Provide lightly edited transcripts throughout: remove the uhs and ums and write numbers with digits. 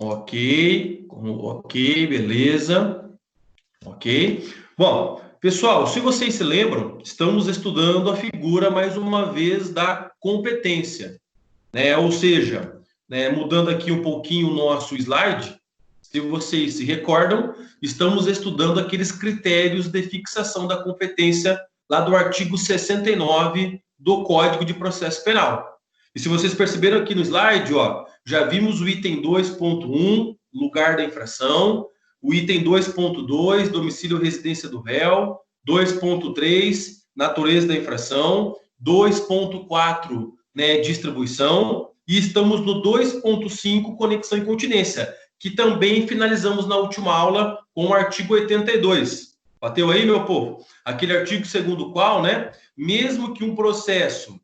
Ok, beleza. Ok. Bom, pessoal, se vocês se lembram, estamos estudando a figura, mais uma vez, da competência, né? Ou seja, né, mudando aqui um pouquinho o nosso slide, se vocês se recordam, estamos estudando aqueles critérios de fixação da competência lá do artigo 69 do Código de Processo Penal. E se vocês perceberam aqui no slide, ó, já vimos o item 2.1, lugar da infração, o item 2.2, domicílio ou residência do réu, 2.3, natureza da infração, 2.4, né, distribuição, e estamos no 2.5, conexão e continência, que também finalizamos na última aula com o artigo 82. Bateu aí, meu povo? Aquele artigo segundo o qual, né, mesmo que um processo,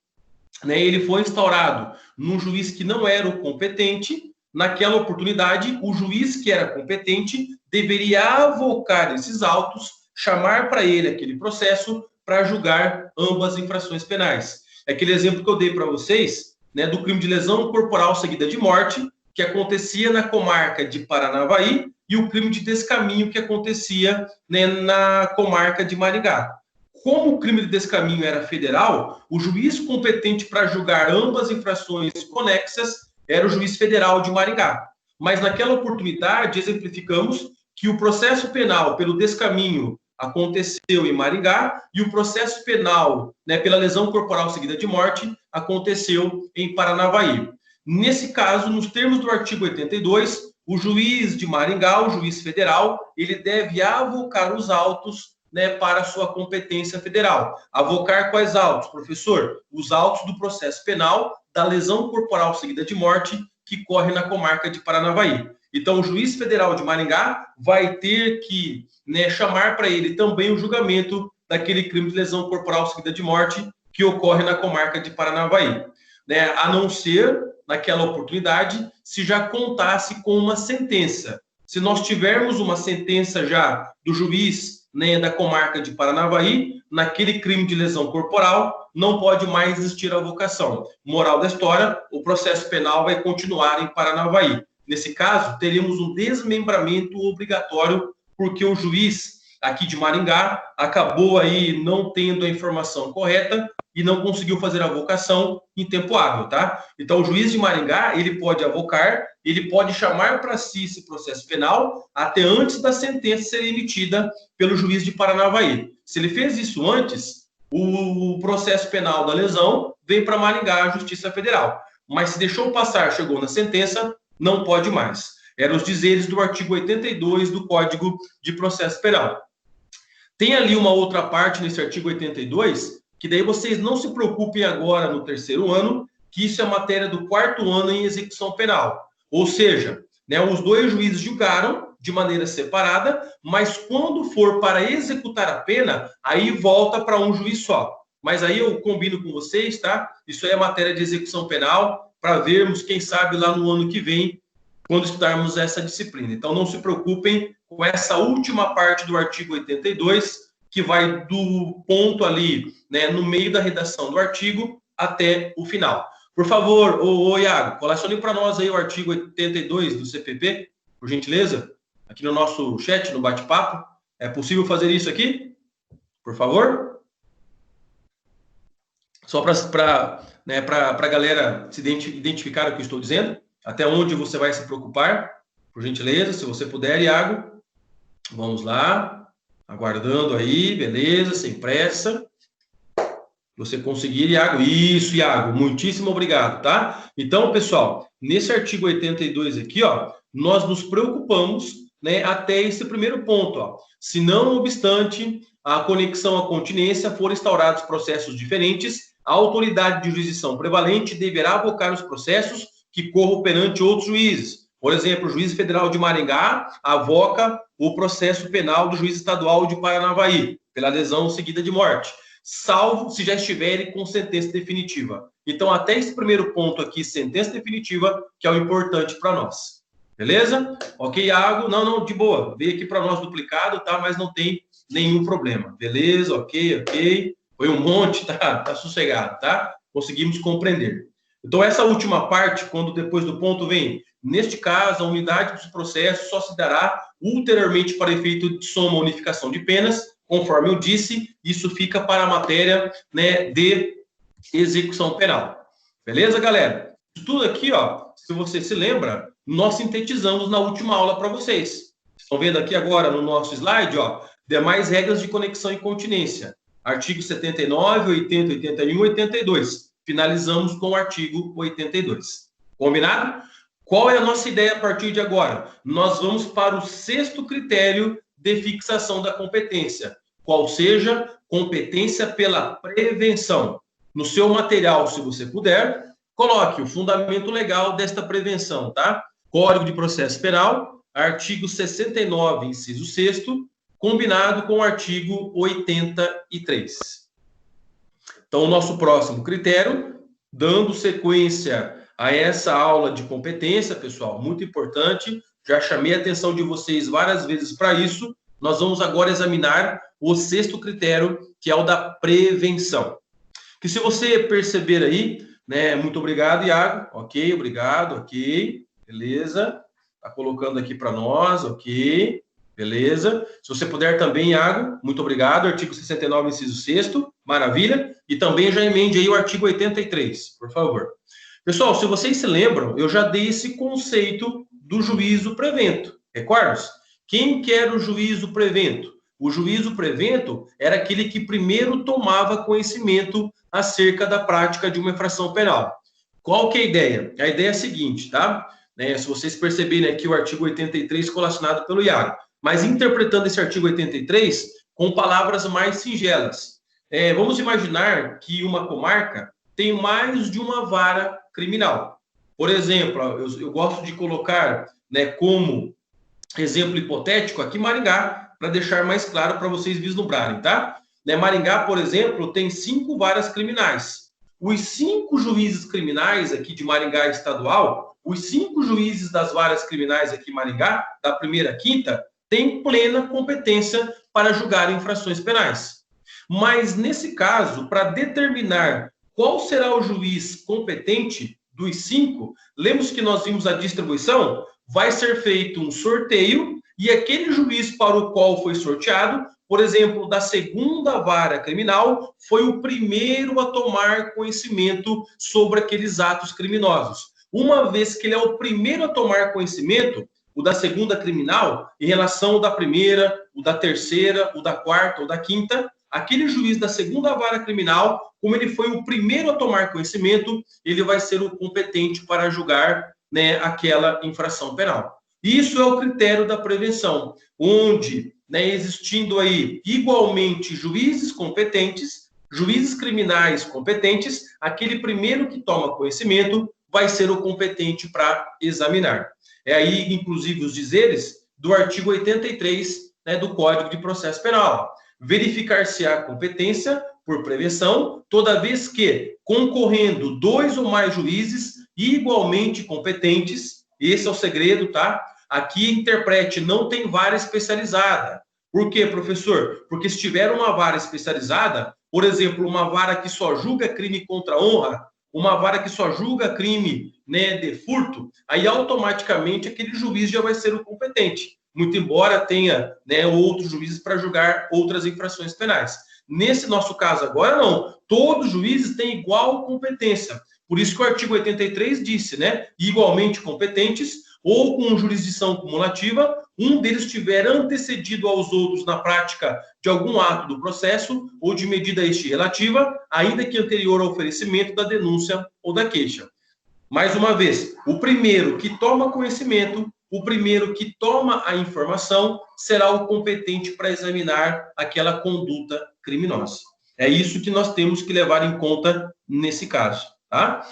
né, ele foi instaurado num juiz que não era o competente, naquela oportunidade, o juiz que era competente deveria avocar esses autos, chamar para ele aquele processo para julgar ambas as infrações penais. É aquele exemplo que eu dei para vocês, né, do crime de lesão corporal seguida de morte, que acontecia na comarca de Paranavaí, e o crime de descaminho que acontecia, né, na comarca de Maringá. Como o crime de descaminho era federal, o juiz competente para julgar ambas infrações conexas era o juiz federal de Maringá. Mas naquela oportunidade, exemplificamos que o processo penal pelo descaminho aconteceu em Maringá e o processo penal, né, pela lesão corporal seguida de morte aconteceu em Paranavaí. Nesse caso, nos termos do artigo 82, o juiz de Maringá, o juiz federal, ele deve avocar os autos, né, para a sua competência federal. Avocar quais autos, professor? Os autos do processo penal da lesão corporal seguida de morte que corre na comarca de Paranavaí. Então, o juiz federal de Maringá vai ter que, né, chamar para ele também o julgamento daquele crime de lesão corporal seguida de morte que ocorre na comarca de Paranavaí, né? A não ser, naquela oportunidade, se já contasse com uma sentença. Se nós tivermos uma sentença já do juiz, né, da comarca de Paranavaí, naquele crime de lesão corporal, não pode mais existir a avocação. Moral da história, o processo penal vai continuar em Paranavaí. Nesse caso, teremos um desmembramento obrigatório, porque o juiz aqui de Maringá acabou aí não tendo a informação correta e não conseguiu fazer a avocação em tempo hábil, tá? Então, o juiz de Maringá, ele pode avocar, ele pode chamar para si esse processo penal até antes da sentença ser emitida pelo juiz de Paranavaí. Se ele fez isso antes, o processo penal da lesão vem para Maringá, a Justiça Federal. Mas se deixou passar, chegou na sentença, não pode mais. Eram os dizeres do artigo 82 do Código de Processo Penal. Tem ali uma outra parte nesse artigo 82, que daí vocês não se preocupem agora no terceiro ano, que isso é matéria do quarto ano em execução penal. Ou seja, né, os dois juízes julgaram de maneira separada, mas quando for para executar a pena, aí volta para um juiz só. Mas aí eu combino com vocês, tá? Isso aí é matéria de execução penal, para vermos, quem sabe, lá no ano que vem, quando estudarmos essa disciplina. Então, não se preocupem com essa última parte do artigo 82, que vai do ponto ali, né, no meio da redação do artigo até o final. Por favor, Iago, colecione para nós aí o artigo 82 do CPP, por gentileza, aqui no nosso chat, no bate-papo. É possível fazer isso aqui? Por favor? Só para né, a galera se identificar o que eu estou dizendo. Até onde você vai se preocupar, por gentileza, se você puder, Iago. Vamos lá, aguardando aí, beleza, sem pressa. Você conseguir, Iago. Isso, Iago, muitíssimo obrigado, tá? Então, pessoal, nesse artigo 82 aqui, ó, nós nos preocupamos, né, até esse primeiro ponto, ó. Se não obstante a conexão à continência for instaurados processos diferentes, a autoridade de jurisdição prevalente deverá avocar os processos que corram perante outros juízes. Por exemplo, o juiz federal de Maringá avoca o processo penal do juiz estadual de Paranavaí, pela lesão seguida de morte, salvo se já estiverem com sentença definitiva. Então, até esse primeiro ponto aqui, sentença definitiva, que é o importante para nós. Beleza? Ok, Iago? Não, de boa. Veio aqui para nós duplicado, tá? Mas não tem nenhum problema. Beleza? Ok. Foi um monte, tá sossegado, tá? Conseguimos compreender. Então, essa última parte, quando depois do ponto vem, neste caso, a unidade dos processos só se dará ulteriormente para efeito de soma ou unificação de penas, conforme eu disse, isso fica para a matéria, né, de execução penal. Beleza, galera? Isso tudo aqui, ó, se você se lembra, nós sintetizamos na última aula para vocês. Estão vendo aqui agora no nosso slide, ó, demais regras de conexão e continência. Artigo 79, 80, 81, 82. Finalizamos com o artigo 82. Combinado? Qual é a nossa ideia a partir de agora? Nós vamos para o 6º critério de fixação da competência, qual seja competência pela prevenção. No seu material, se você puder, coloque o fundamento legal desta prevenção, tá? Código de Processo Penal, artigo 69, inciso 6º, combinado com o artigo 83. Então, o nosso próximo critério, dando sequência a essa aula de competência, pessoal, muito importante, já chamei a atenção de vocês várias vezes para isso, nós vamos agora examinar o 6º critério, que é o da prevenção. Que se você perceber aí, né, muito obrigado, Iago, ok, obrigado, ok, beleza, tá colocando aqui para nós, ok, beleza, se você puder também, Iago, muito obrigado, artigo 69, inciso 6º, maravilha, e também já emende aí o artigo 83, por favor. Pessoal, se vocês se lembram, eu já dei esse conceito do juízo prevento, recorda-se? Quem que era o juízo prevento? O juízo prevento era aquele que primeiro tomava conhecimento acerca da prática de uma infração penal. Qual que é a ideia? A ideia é a seguinte, tá? Se vocês perceberem aqui o artigo 83 colacionado pelo Iago, mas interpretando esse artigo 83 com palavras mais singelas. Vamos imaginar que uma comarca tem mais de uma vara criminal. Por exemplo, eu gosto de colocar, né, como exemplo hipotético aqui Maringá, para deixar mais claro para vocês vislumbrarem, tá? Maringá, por exemplo, tem 5 varas criminais. Os 5 juízes criminais aqui de Maringá estadual, os 5 juízes das varas criminais aqui em Maringá, da primeira à quinta, têm plena competência para julgar infrações penais. Mas, nesse caso, para determinar qual será o juiz competente dos 5, lembra que nós vimos a distribuição? Vai ser feito um sorteio e aquele juiz para o qual foi sorteado, por exemplo, da segunda vara criminal, foi o primeiro a tomar conhecimento sobre aqueles atos criminosos. Uma vez que ele é o primeiro a tomar conhecimento, o da segunda criminal, em relação ao da primeira, o da terceira, o da quarta, o da quinta, aquele juiz da segunda vara criminal, como ele foi o primeiro a tomar conhecimento, ele vai ser o competente para julgar, né, aquela infração penal. Isso é o critério da prevenção, onde, né, existindo aí igualmente juízes competentes, juízes criminais competentes, aquele primeiro que toma conhecimento vai ser o competente para examinar. É aí, inclusive, os dizeres do artigo 83, né, do Código de Processo Penal. Verificar-se-á a competência por prevenção, toda vez que, concorrendo 2 ou mais juízes igualmente competentes, esse é o segredo, tá? Aqui, interprete, não tem vara especializada. Por quê, professor? Porque se tiver uma vara especializada, por exemplo, uma vara que só julga crime contra a honra, uma vara que só julga crime, né, de furto, aí automaticamente aquele juiz já vai ser o competente. Muito embora tenha, né, outros juízes para julgar outras infrações penais. Nesse nosso caso agora, não. Todos os juízes têm igual competência. Por isso que o artigo 83 disse, né, igualmente competentes ou com jurisdição cumulativa, um deles tiver antecedido aos outros na prática de algum ato do processo ou de medida este relativa, ainda que anterior ao oferecimento da denúncia ou da queixa. Mais uma vez, o primeiro que toma conhecimento, o primeiro que toma a informação, será o competente para examinar aquela conduta criminosa. É isso que nós temos que levar em conta nesse caso, tá?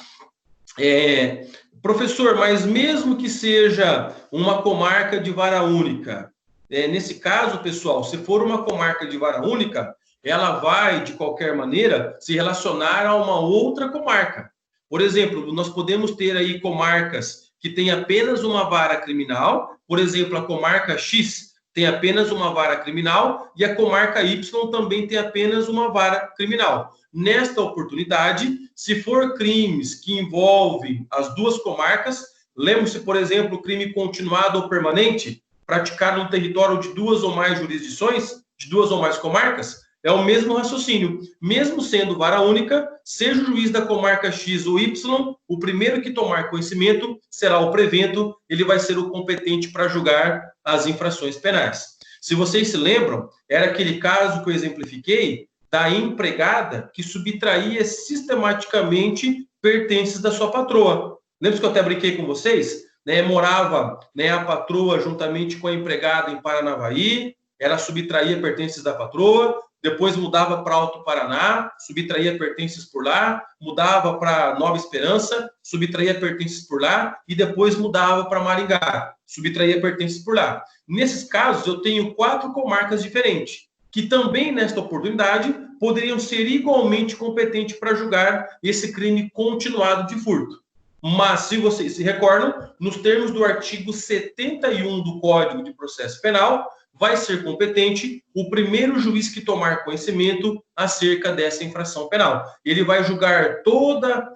Professor, mas mesmo que seja uma comarca de vara única, nesse caso, pessoal, se for uma comarca de vara única, ela vai, de qualquer maneira, se relacionar a uma outra comarca. Por exemplo, nós podemos ter aí comarcas que têm apenas uma vara criminal, por exemplo, a comarca X tem apenas uma vara criminal e a comarca Y também tem apenas uma vara criminal. Nesta oportunidade, se for crimes que envolvem as duas comarcas, lembre-se, por exemplo, crime continuado ou permanente, praticado no território de duas ou mais jurisdições, de duas ou mais comarcas, é o mesmo raciocínio. Mesmo sendo vara única, seja o juiz da comarca X ou Y, o primeiro que tomar conhecimento será o prevento, ele vai ser o competente para julgar as infrações penais. Se vocês se lembram, era aquele caso que eu exemplifiquei da empregada que subtraía sistematicamente pertences da sua patroa. Lembra que eu até brinquei com vocês? Morava a patroa juntamente com a empregada em Paranavaí, ela subtraía pertences da patroa, depois mudava para Alto Paraná, subtraía pertences por lá, mudava para Nova Esperança, subtraía pertences por lá, e depois mudava para Maringá, subtraía pertences por lá. Nesses casos, eu tenho 4 comarcas diferentes, que também, nesta oportunidade, poderiam ser igualmente competentes para julgar esse crime continuado de furto. Mas, se vocês se recordam, nos termos do artigo 71 do Código de Processo Penal, vai ser competente o primeiro juiz que tomar conhecimento acerca dessa infração penal. Ele vai julgar toda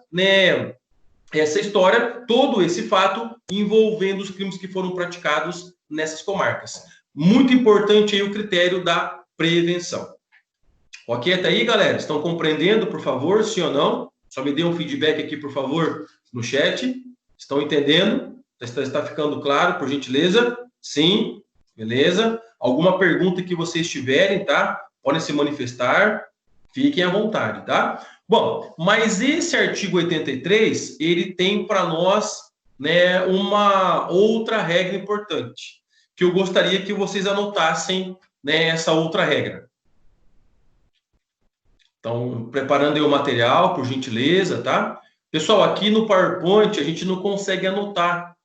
essa história, todo esse fato envolvendo os crimes que foram praticados nessas comarcas. Muito importante aí o critério da prevenção. Ok até aí, galera? Estão compreendendo, por favor, sim ou não? Só me dê um feedback aqui, por favor, no chat. Estão entendendo? Está ficando claro, por gentileza? Sim, beleza? Alguma pergunta que vocês tiverem, tá? Podem se manifestar, fiquem à vontade, tá? Bom, mas esse artigo 83, ele tem para nós, uma outra regra importante, que eu gostaria que vocês anotassem, essa outra regra. Então, preparando aí o material, por gentileza, tá? Pessoal, aqui no PowerPoint, a gente não consegue anotar,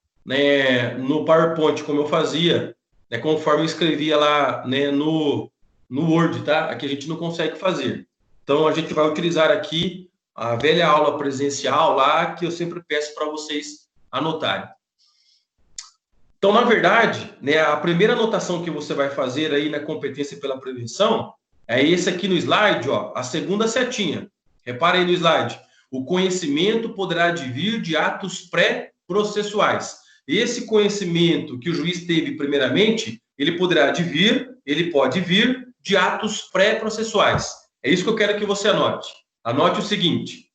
no PowerPoint, como eu fazia, conforme eu escrevia lá, no Word, tá? Aqui a gente não consegue fazer. Então, a gente vai utilizar aqui a velha aula presencial lá, que eu sempre peço para vocês anotarem. Então, na verdade, a primeira anotação que você vai fazer aí na competência pela prevenção é esse aqui no slide, ó, a segunda setinha. Repare aí no slide. O conhecimento poderá advir de atos pré-processuais. Esse conhecimento que o juiz teve primeiramente, ele pode vir de atos pré-processuais. É isso que eu quero que você anote. Anote o seguinte: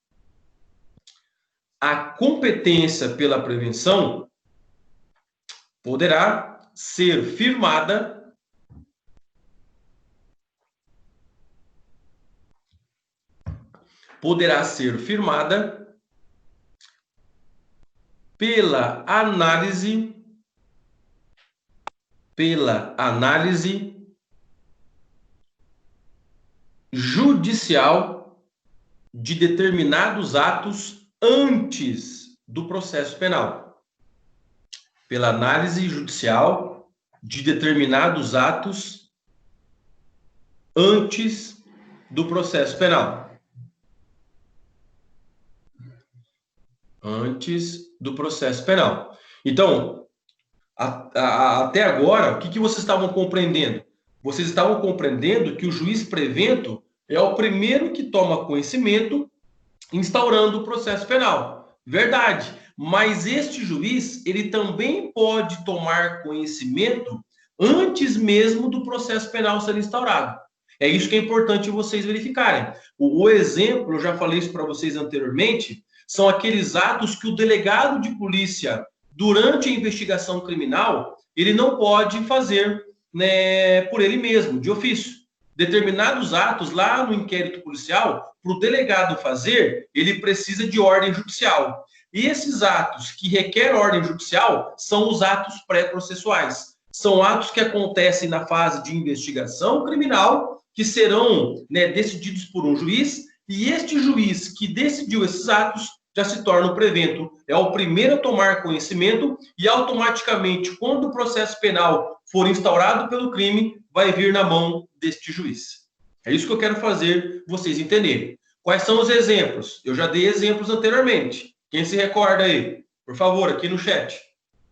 a competência pela prevenção poderá ser firmada pela análise judicial de determinados atos antes do processo penal. Pela análise judicial de determinados atos antes do processo penal. Antes do processo penal. Então, até agora, o que vocês estavam compreendendo? Vocês estavam compreendendo que o juiz prevento é o primeiro que toma conhecimento instaurando o processo penal. Verdade. Mas este juiz, ele também pode tomar conhecimento antes mesmo do processo penal ser instaurado. É isso que é importante vocês verificarem. O exemplo, eu já falei isso para vocês anteriormente, são aqueles atos que o delegado de polícia, durante a investigação criminal, ele não pode fazer por ele mesmo, de ofício. Determinados atos lá no inquérito policial, para o delegado fazer, ele precisa de ordem judicial. E esses atos que requerem ordem judicial são os atos pré-processuais. São atos que acontecem na fase de investigação criminal, que serão decididos por um juiz, e este juiz que decidiu esses atos já se torna o prevento. É o primeiro a tomar conhecimento e automaticamente, quando o processo penal for instaurado pelo crime, vai vir na mão deste juiz. É isso que eu quero fazer vocês entenderem. Quais são os exemplos? Eu já dei exemplos anteriormente. Quem se recorda aí? Por favor, aqui no chat.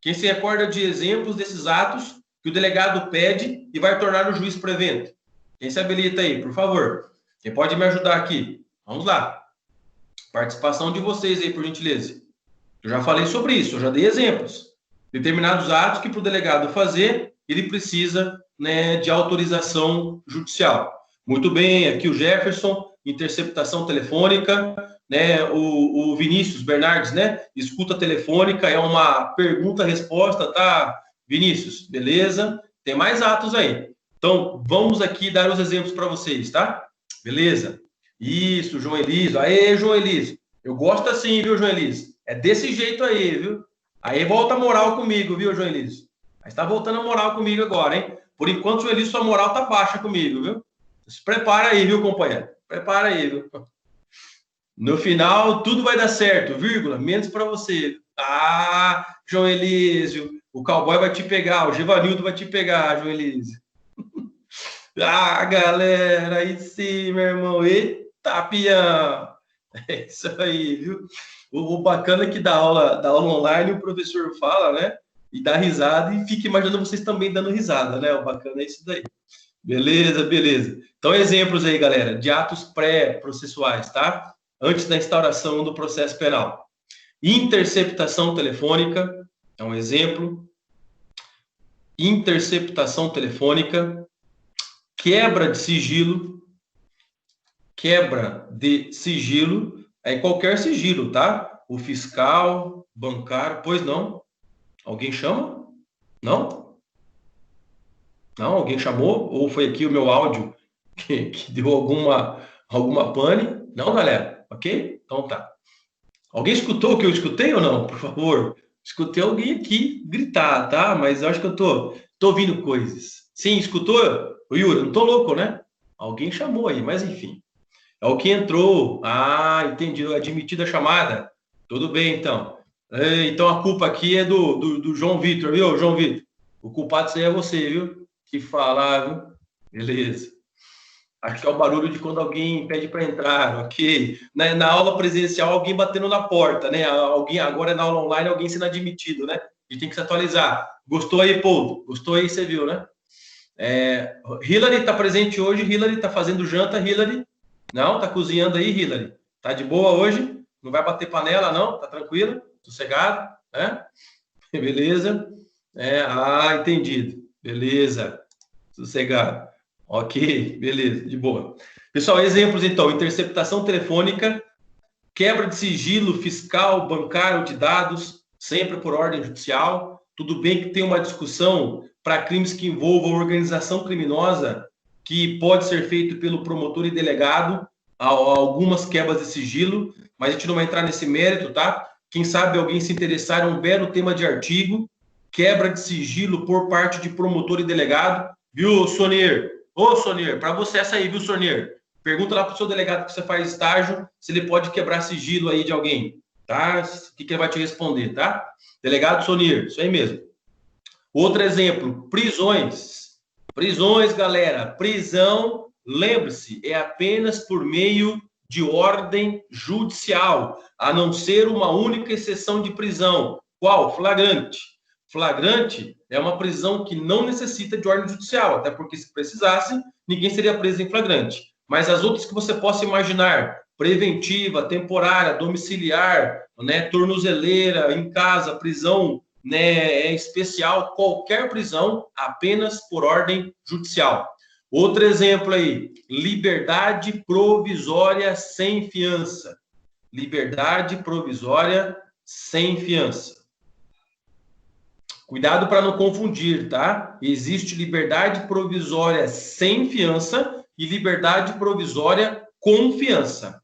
Quem se recorda de exemplos desses atos que o delegado pede e vai tornar o juiz para o evento? Quem se habilita aí, por favor? Quem pode me ajudar aqui? Vamos lá. Participação de vocês aí, por gentileza. Eu já falei sobre isso, eu já dei exemplos. Determinados atos que para o delegado fazer, ele precisa, né, de autorização judicial. Muito bem, aqui o Jefferson, interceptação telefônica, né, o Vinícius Bernardes, né, escuta telefônica, é uma pergunta-resposta, tá, Vinícius? Beleza? Tem mais atos aí. Então, vamos aqui dar os exemplos para vocês, tá? Beleza? Isso, João Elísio. Aê, João Elísio. Eu gosto assim, viu, João Elísio? É desse jeito aí, viu? Aí volta a moral comigo, viu, João Elísio? Aí está voltando a moral comigo agora, hein? Por enquanto, João Elísio, sua moral tá baixa comigo, viu? Se prepara aí, viu, companheiro? Prepara aí, viu? No final, tudo vai dar certo, vírgula, menos para você. Ah, João Elísio, o cowboy vai te pegar, o Givanildo vai te pegar, João Elísio. Ah, galera, aí sim, meu irmão. Eita, pião. É isso aí, viu? O bacana é que da aula online o professor fala, né? E dá risada e fica imaginando vocês também dando risada, né? O bacana é isso daí. Beleza, beleza. Então, exemplos aí, galera, de atos pré-processuais, tá? Antes da instauração do processo penal. Interceptação telefônica é um exemplo. Interceptação telefônica. Quebra de sigilo. Quebra de sigilo é qualquer sigilo, tá? O fiscal, bancário, pois não? Alguém chama? Não? Não? Alguém chamou? Ou foi aqui o meu áudio que deu alguma pane? Não, galera? Ok? Então tá. Alguém escutou o que eu escutei ou não? Por favor. Escutei alguém aqui gritar, tá? Mas eu acho que eu tô ouvindo coisas. Sim, escutou? O Yuri, não tô louco, né? Alguém chamou aí, mas enfim. É o que entrou. Ah, entendi. Admitida a chamada. Tudo bem, então. Então a culpa aqui é do João Vitor, viu, João Vitor? O culpado disso aí é você, viu? Que falar, viu? Beleza. Acho que é o barulho de quando alguém pede para entrar, ok? Na aula presencial, alguém batendo na porta, né? Alguém, agora na aula online, alguém sendo admitido, né? A gente tem que se atualizar. Gostou aí, Paulo? Gostou aí, você viu, né? Hillary está presente hoje. Hillary está fazendo janta, Hillary. Não? Tá cozinhando aí, Hillary? Tá de boa hoje? Não vai bater panela, não? Tá tranquilo? Sossegado? Né? Beleza? Entendido. Beleza. Sossegado. Ok, beleza, de boa. Pessoal, exemplos então: interceptação telefônica, quebra de sigilo fiscal, bancário de dados, sempre por ordem judicial. Tudo bem que tem uma discussão para crimes que envolvam organização criminosa, que pode ser feito pelo promotor e delegado, algumas quebras de sigilo, mas a gente não vai entrar nesse mérito, tá? Quem sabe alguém se interessar, é um belo tema de artigo, quebra de sigilo por parte de promotor e delegado, viu, Sonier? Ô, Sonier, para você essa aí, viu, Sonier? Pergunta lá para o seu delegado que você faz estágio se ele pode quebrar sigilo aí de alguém, tá? O que ele vai te responder, tá? Delegado Sonier, isso aí mesmo. Outro exemplo, prisões. Prisões, galera. Prisão, lembre-se, é apenas por meio de ordem judicial, a não ser uma única exceção de prisão. Qual? Flagrante. Flagrante é uma prisão que não necessita de ordem judicial, até porque se precisasse, ninguém seria preso em flagrante. Mas as outras que você possa imaginar, preventiva, temporária, domiciliar, né, tornozeleira, em casa, prisão, né, especial, qualquer prisão, apenas por ordem judicial. Outro exemplo aí, liberdade provisória sem fiança. Liberdade provisória sem fiança. Cuidado para não confundir, tá? Existe liberdade provisória sem fiança e liberdade provisória com fiança.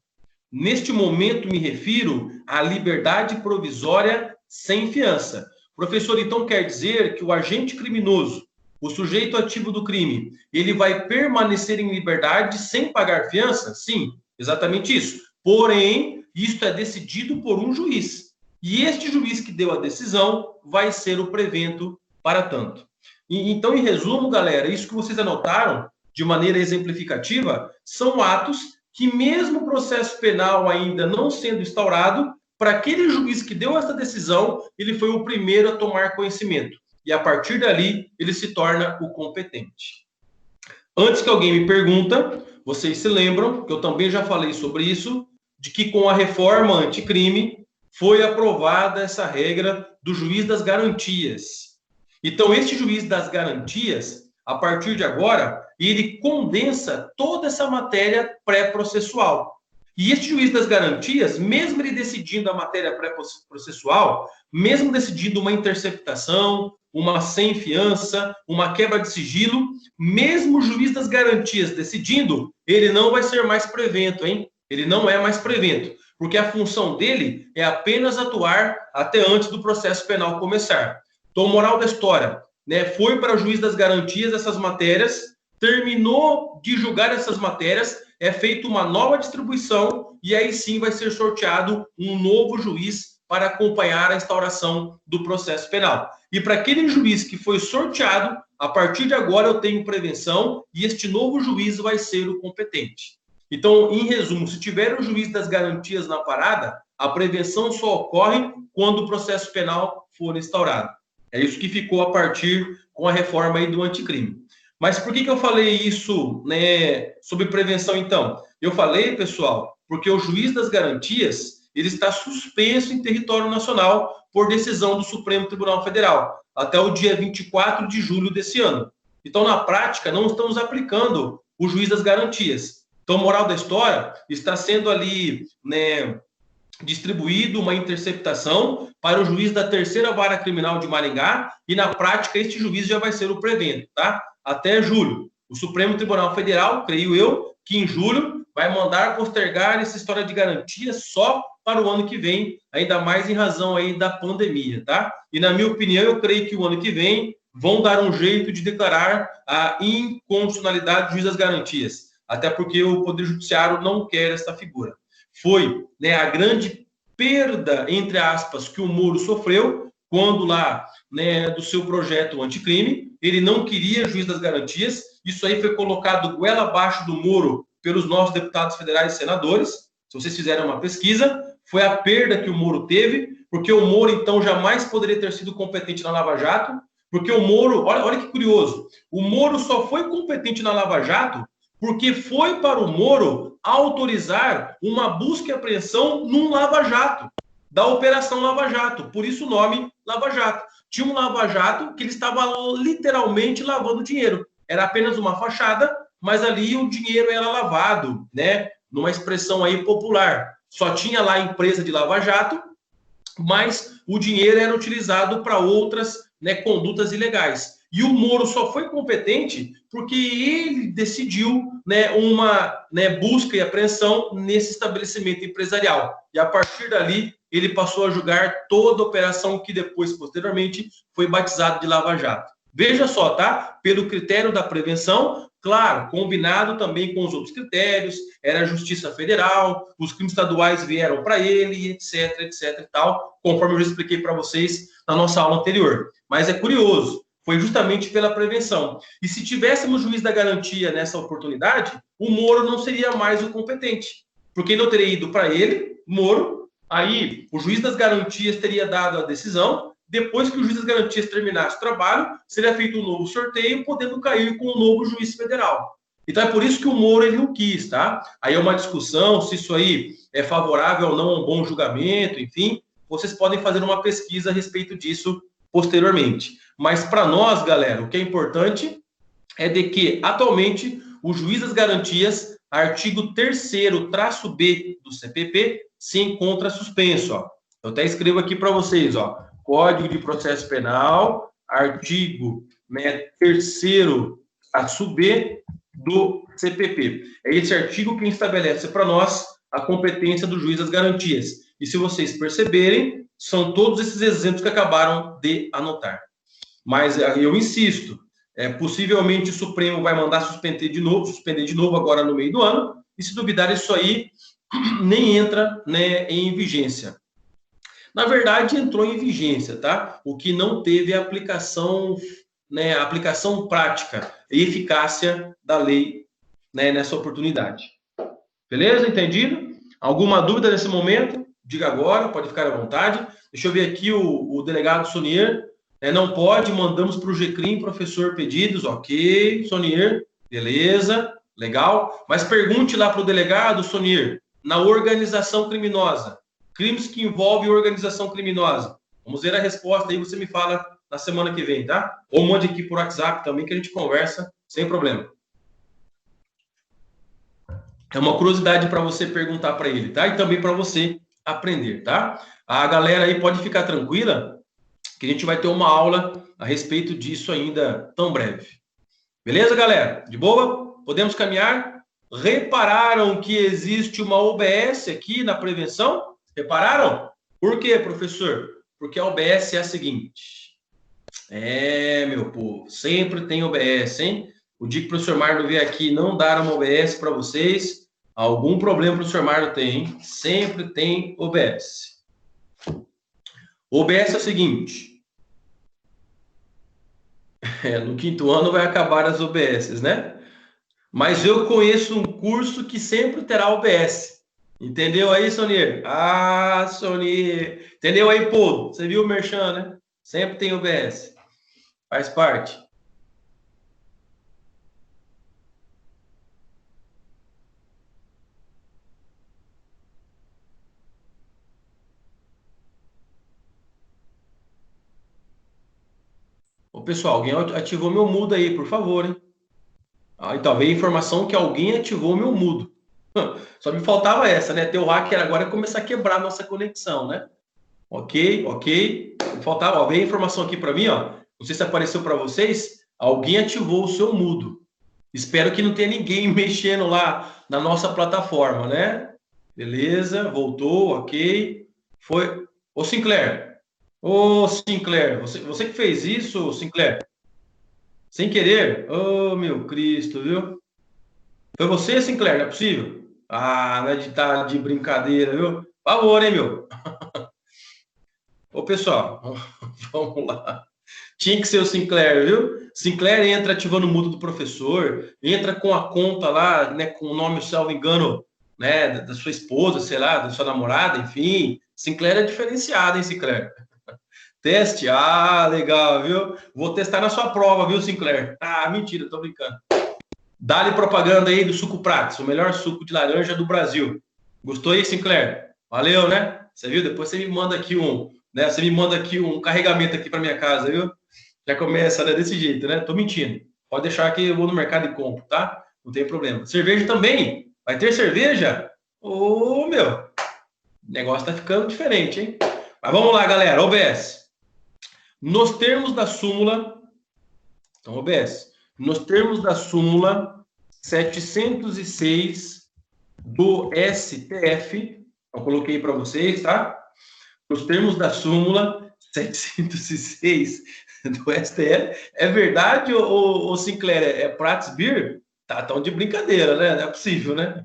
Neste momento, me refiro à liberdade provisória sem fiança. Professor, então quer dizer que o agente criminoso, o sujeito ativo do crime, ele vai permanecer em liberdade sem pagar fiança? Sim, exatamente isso. Porém, isto é decidido por um juiz. E este juiz que deu a decisão vai ser o prevento para tanto. Então, em resumo, galera, isso que vocês anotaram de maneira exemplificativa são atos que, mesmo o processo penal ainda não sendo instaurado, para aquele juiz que deu essa decisão, ele foi o primeiro a tomar conhecimento. e a partir dali ele se torna o competente. Antes que alguém me pergunta, vocês se lembram, que eu também já falei sobre isso, de que com a reforma anticrime foi aprovada essa regra do juiz das garantias. Então, este juiz das garantias, a partir de agora, ele condensa toda essa matéria pré-processual. E este juiz das garantias, mesmo ele decidindo a matéria pré-processual, mesmo decidindo uma interceptação, uma sem fiança, uma quebra de sigilo, mesmo o juiz das garantias decidindo, ele não vai ser mais prevento, hein? Ele não é mais prevento, porque a função dele é apenas atuar até antes do processo penal começar. Então, moral da história, né? Foi para o juiz das garantias essas matérias, terminou de julgar essas matérias, é feita uma nova distribuição e aí sim vai ser sorteado um novo juiz para acompanhar a instauração do processo penal. E para aquele juiz que foi sorteado, a partir de agora eu tenho prevenção e este novo juiz vai ser o competente. Então, em resumo, se tiver o juiz das garantias na parada, a prevenção só ocorre quando o processo penal for instaurado. É isso que ficou a partir com a reforma aí do anticrime. Mas por que eu falei isso, né, sobre prevenção, então? Eu falei, pessoal, porque o juiz das garantias ele está suspenso em território nacional por decisão do Supremo Tribunal Federal, até o dia 24 de julho desse ano. Então, na prática, não estamos aplicando o juiz das garantias. Então, moral da história, está sendo ali, né, distribuído uma interceptação para o juiz da terceira vara criminal de Maringá e, na prática, este juiz já vai ser o prevento, tá? Até julho. O Supremo Tribunal Federal, creio eu, que em julho vai mandar postergar essa história de garantia só para o ano que vem, ainda mais em razão aí da pandemia, tá? E, na minha opinião, eu creio que o ano que vem vão dar um jeito de declarar a inconstitucionalidade do juiz das garantias, até porque o Poder Judiciário não quer essa figura. Foi, né, a grande perda, entre aspas, que o Moro sofreu quando lá, né, do seu projeto anticrime, ele não queria juiz das garantias, isso aí foi colocado goela abaixo do Moro pelos nossos deputados federais e senadores, se vocês fizerem uma pesquisa, foi a perda que o Moro teve, porque o Moro, então, jamais poderia ter sido competente na Lava Jato, porque o Moro, olha que curioso, o Moro só foi competente na Lava Jato porque foi para o Moro autorizar uma busca e apreensão num Lava Jato, da Operação Lava Jato, por isso o nome Lava Jato. Tinha um Lava Jato que ele estava literalmente lavando dinheiro. Era apenas uma fachada, mas ali o dinheiro era lavado, né? Numa expressão aí popular. Só tinha lá a empresa de Lava Jato, mas o dinheiro era utilizado para outras, né, condutas ilegais. E o Moro só foi competente porque ele decidiu, né, uma, né, busca e apreensão nesse estabelecimento empresarial. E a partir dali, ele passou a julgar toda a operação que depois, posteriormente, foi batizada de Lava Jato. Veja só, tá? Pelo critério da prevenção, claro, combinado também com os outros critérios, era a Justiça Federal, os crimes estaduais vieram para ele, etc, etc e tal, conforme eu já expliquei para vocês na nossa aula anterior. Mas é curioso, foi justamente pela prevenção. E se tivéssemos juiz da garantia nessa oportunidade, o Moro não seria mais o competente, porque não teria ido para ele, Moro, aí o juiz das garantias teria dado a decisão, depois que o juiz das garantias terminasse o trabalho, seria feito um novo sorteio, podendo cair com um novo juiz federal. Então é por isso que o Moro ele não quis, tá? Aí é uma discussão se isso aí é favorável ou não a um bom julgamento, enfim, vocês podem fazer uma pesquisa a respeito disso posteriormente. Mas para nós, galera, o que é importante é de que, atualmente, o juiz das garantias, artigo 3º-B do CPP, se encontra suspenso, ó. Eu até escrevo aqui para vocês, ó. Código de Processo Penal, artigo, né, 3º-B do CPP. É esse artigo que estabelece para nós a competência do juiz das garantias. E se vocês perceberem, são todos esses exemplos que acabaram de anotar. Mas eu insisto, possivelmente o Supremo vai mandar suspender de novo agora no meio do ano, e se duvidar isso aí, nem entra, né, em vigência. Na verdade, entrou em vigência, tá? O que não teve a aplicação, né, a aplicação prática e eficácia da lei, né, nessa oportunidade. Beleza? Entendido? Alguma dúvida nesse momento? Diga agora, pode ficar à vontade. Deixa eu ver aqui o delegado Sonier. Não pode, mandamos para o GCRIM, professor, pedidos, ok, Sonier, beleza, legal. Mas pergunte lá para o delegado, Sonier, na organização criminosa, crimes que envolvem organização criminosa. Vamos ver a resposta aí, você me fala na semana que vem, tá? Ou mande aqui por WhatsApp também, que a gente conversa sem problema. É uma curiosidade para você perguntar para ele, tá? E também para você aprender, tá? A galera aí pode ficar tranquila, que a gente vai ter uma aula a respeito disso ainda tão breve. Beleza, galera? De boa? Podemos caminhar? Repararam que existe uma OBS aqui na prevenção? Repararam? Por quê, professor? Porque a OBS é a seguinte. Meu povo, sempre tem OBS, hein? O dia que o professor Marlon vier aqui não dar uma OBS para vocês, algum problema o professor Marlon tem, hein? Sempre tem OBS. OBS é o seguinte. No quinto ano vai acabar as OBSs, né? Mas eu conheço um curso que sempre terá OBS. Entendeu aí, Sonier? Ah, Sonier. Entendeu aí, pô? Você viu o Merchan, né? Sempre tem OBS. Faz parte. Ô, pessoal, alguém ativou meu mudo aí, por favor, hein? Então, veio a informação que alguém ativou meu mudo. Só me faltava essa, né? Ter o hacker agora e começar a quebrar a nossa conexão, né? Ok, ok. Faltava, ó, veio a informação aqui para mim, ó. Não sei se apareceu para vocês. Alguém ativou o seu mudo. Espero que não tenha ninguém mexendo lá na nossa plataforma, né? Beleza, voltou, ok. Foi. Ô, Sinclair. Ô, Sinclair, você que fez isso, Sinclair? Sem querer? Ô, meu Cristo, viu? Foi você, Sinclair? Não é possível? Ah, não é de estar de brincadeira, viu? Por favor, hein, meu? Ô, pessoal, vamos lá. Tinha que ser o Sinclair, viu? Sinclair entra ativando o mudo do professor, entra com a conta lá, né, com o nome, salvo engano, né, da sua esposa, sei lá, da sua namorada, enfim. Sinclair é diferenciado, hein, Sinclair? Teste? Ah, legal, viu? Vou testar na sua prova, viu, Sinclair? Ah, mentira, tô brincando. Dá-lhe propaganda aí do suco Prats, o melhor suco de laranja do Brasil. Gostou aí, Sinclair? Valeu, né? Você viu? Depois você me manda aqui né? Você me manda aqui um carregamento aqui para minha casa, viu? Já começa, né, desse jeito, né? Tô mentindo. Pode deixar que eu vou no mercado e compro, tá? Não tem problema. Cerveja também? Vai ter cerveja? Ô, meu, o negócio tá ficando diferente, hein? Mas vamos lá, galera. OBS. Nos termos da súmula, então, OBS, nos termos da súmula 706 do STF, eu coloquei para vocês, tá? Nos termos da súmula 706 do STF. É verdade, ô Sinclair? É Prats Beer? Tá tão de brincadeira, né? Não é possível, né?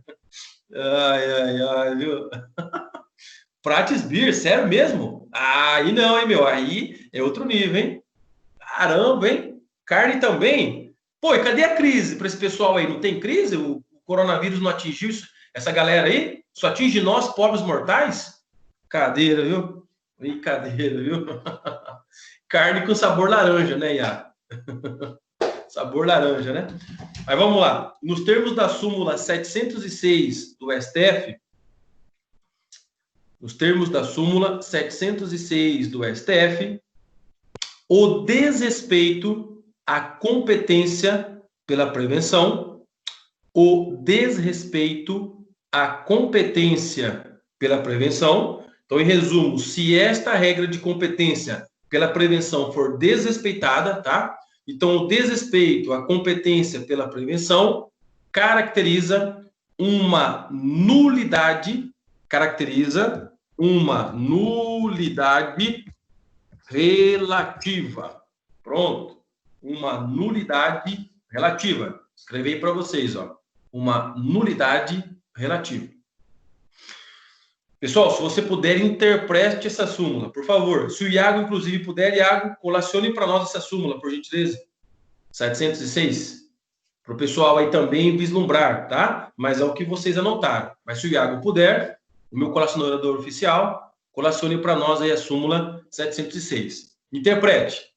Ai, viu? Prats Beer, sério mesmo? Aí não, hein, meu? Aí é outro nível, hein? Caramba, hein? Carne também? Pô, e cadê a crise para esse pessoal aí? Não tem crise? O coronavírus não atingiu essa galera aí? Só atinge nós, pobres mortais? Cadeira, viu? Brincadeira, viu? Carne com sabor laranja, né, Iá? Sabor laranja, né? Mas vamos lá. Nos termos da súmula 706 do STF, nos termos da súmula 706 do STF, o desrespeito à competência pela prevenção, o desrespeito à competência pela prevenção. Então, em resumo, se esta regra de competência pela prevenção for desrespeitada, tá? Então, o desrespeito à competência pela prevenção caracteriza uma nulidade relativa. Pronto. Uma nulidade relativa. Escrevi para vocês, ó. Uma nulidade relativa. Pessoal, se você puder, interprete essa súmula, por favor. Se o Iago, inclusive, puder, Iago, colacione para nós essa súmula, por gentileza. 706. Para o pessoal aí também vislumbrar, tá? Mas é o que vocês anotaram. Mas se o Iago puder, o meu colacionador oficial, colacione para nós aí a súmula 706. Interprete.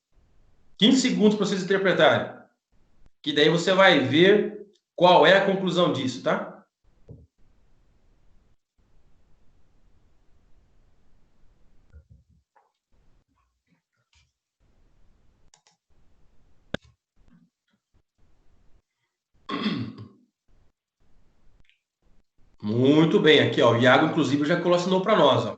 15 segundos para vocês interpretarem. Que daí você vai ver qual é a conclusão disso, tá? Muito bem, aqui, ó, o Iago, inclusive, já colacionou para nós, ó.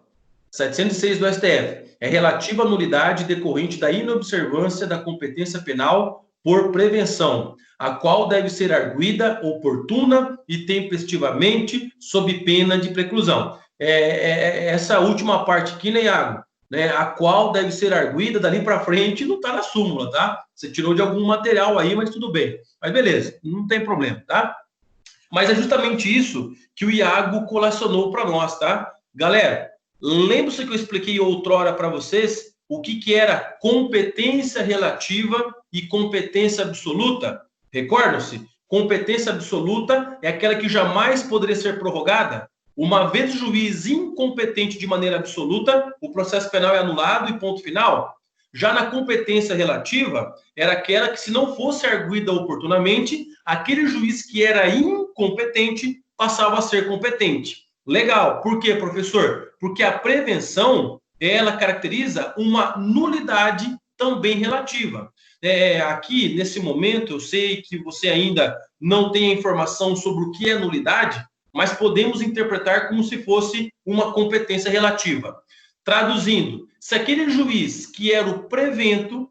706 do STF. É relativa à nulidade decorrente da inobservância da competência penal por prevenção, a qual deve ser arguida oportuna e tempestivamente, sob pena de preclusão. Essa última parte aqui, né, Iago? Né, a qual deve ser arguida dali para frente, não está na súmula, tá? Você tirou de algum material aí, mas tudo bem. Mas beleza, não tem problema, tá? Mas é justamente isso que o Iago colacionou para nós, tá? Galera, lembra-se que eu expliquei outrora para vocês o que era competência relativa e competência absoluta? Recordam-se? Competência absoluta é aquela que jamais poderia ser prorrogada. Uma vez o juiz incompetente de maneira absoluta, o processo penal é anulado e ponto final. Já na competência relativa, era aquela que, se não fosse arguida oportunamente, aquele juiz que era incompetente passava a ser competente. Legal. Por quê, professor? Porque a prevenção, ela caracteriza uma nulidade também relativa. Aqui, nesse momento, eu sei que você ainda não tem a informação sobre o que é nulidade, mas podemos interpretar como se fosse uma competência relativa. Traduzindo, se aquele juiz que era o prevento,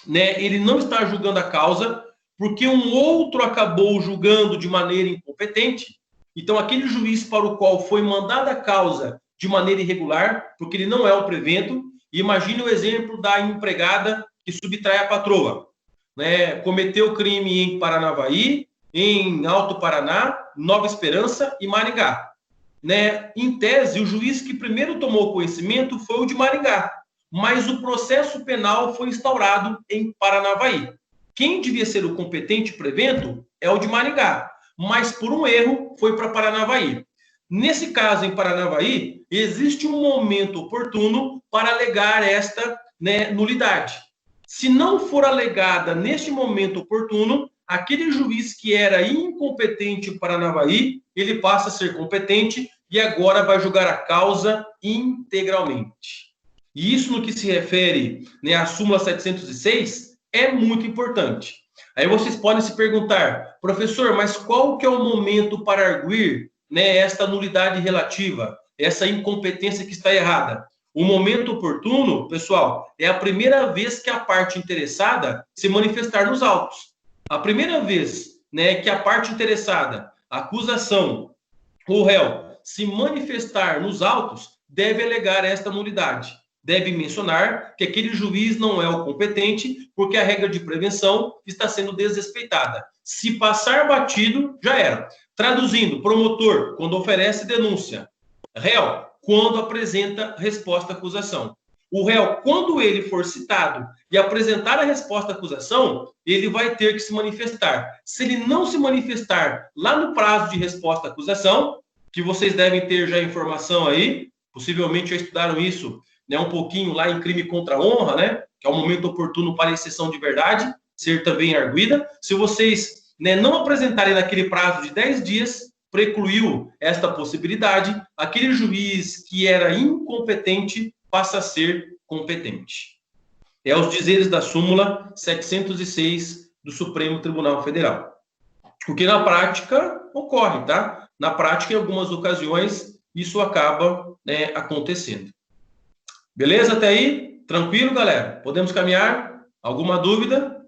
né, ele não está julgando a causa porque um outro acabou julgando de maneira incompetente, então aquele juiz para o qual foi mandada a causa de maneira irregular, porque ele não é o prevento, imagine o exemplo da empregada que subtrai a patroa, né, cometeu crime em Paranavaí, em Alto Paraná, Nova Esperança e Maringá. Né? Em tese, o juiz que primeiro tomou conhecimento foi o de Maringá, mas o processo penal foi instaurado em Paranavaí. Quem devia ser o competente prevento é o de Maringá, mas por um erro foi para Paranavaí. Nesse caso, em Paranavaí, existe um momento oportuno para alegar esta, né, nulidade. Se não for alegada neste momento oportuno, aquele juiz que era incompetente em Paranavaí, ele passa a ser competente e agora vai julgar a causa integralmente. E isso, no que se refere, né, à súmula 706, é muito importante. Aí vocês podem se perguntar, professor, mas qual que é o momento para arguir, né, esta nulidade relativa, essa incompetência que está errada? O momento oportuno, pessoal, é a primeira vez que a parte interessada se manifestar nos autos. A primeira vez, né, que a parte interessada, a acusação, o réu, se manifestar nos autos, deve alegar esta nulidade. Deve mencionar que aquele juiz não é o competente, porque a regra de prevenção está sendo desrespeitada. Se passar batido, já era. Traduzindo, promotor, quando oferece denúncia. Réu, quando apresenta resposta à acusação. O réu, quando ele for citado e apresentar a resposta à acusação, ele vai ter que se manifestar. Se ele não se manifestar lá no prazo de resposta à acusação, que vocês devem ter já informação aí, possivelmente já estudaram isso, né, um pouquinho lá em crime contra a honra, né, que é o momento oportuno para a exceção de verdade, ser também arguida. Se vocês, né, não apresentarem naquele prazo de 10 dias, precluiu esta possibilidade, aquele juiz que era incompetente passa a ser competente. É os dizeres da súmula 706 do Supremo Tribunal Federal. O que na prática ocorre, tá? Na prática, em algumas ocasiões, isso acaba, né, acontecendo. Beleza até aí? Tranquilo, galera? Podemos caminhar? Alguma dúvida?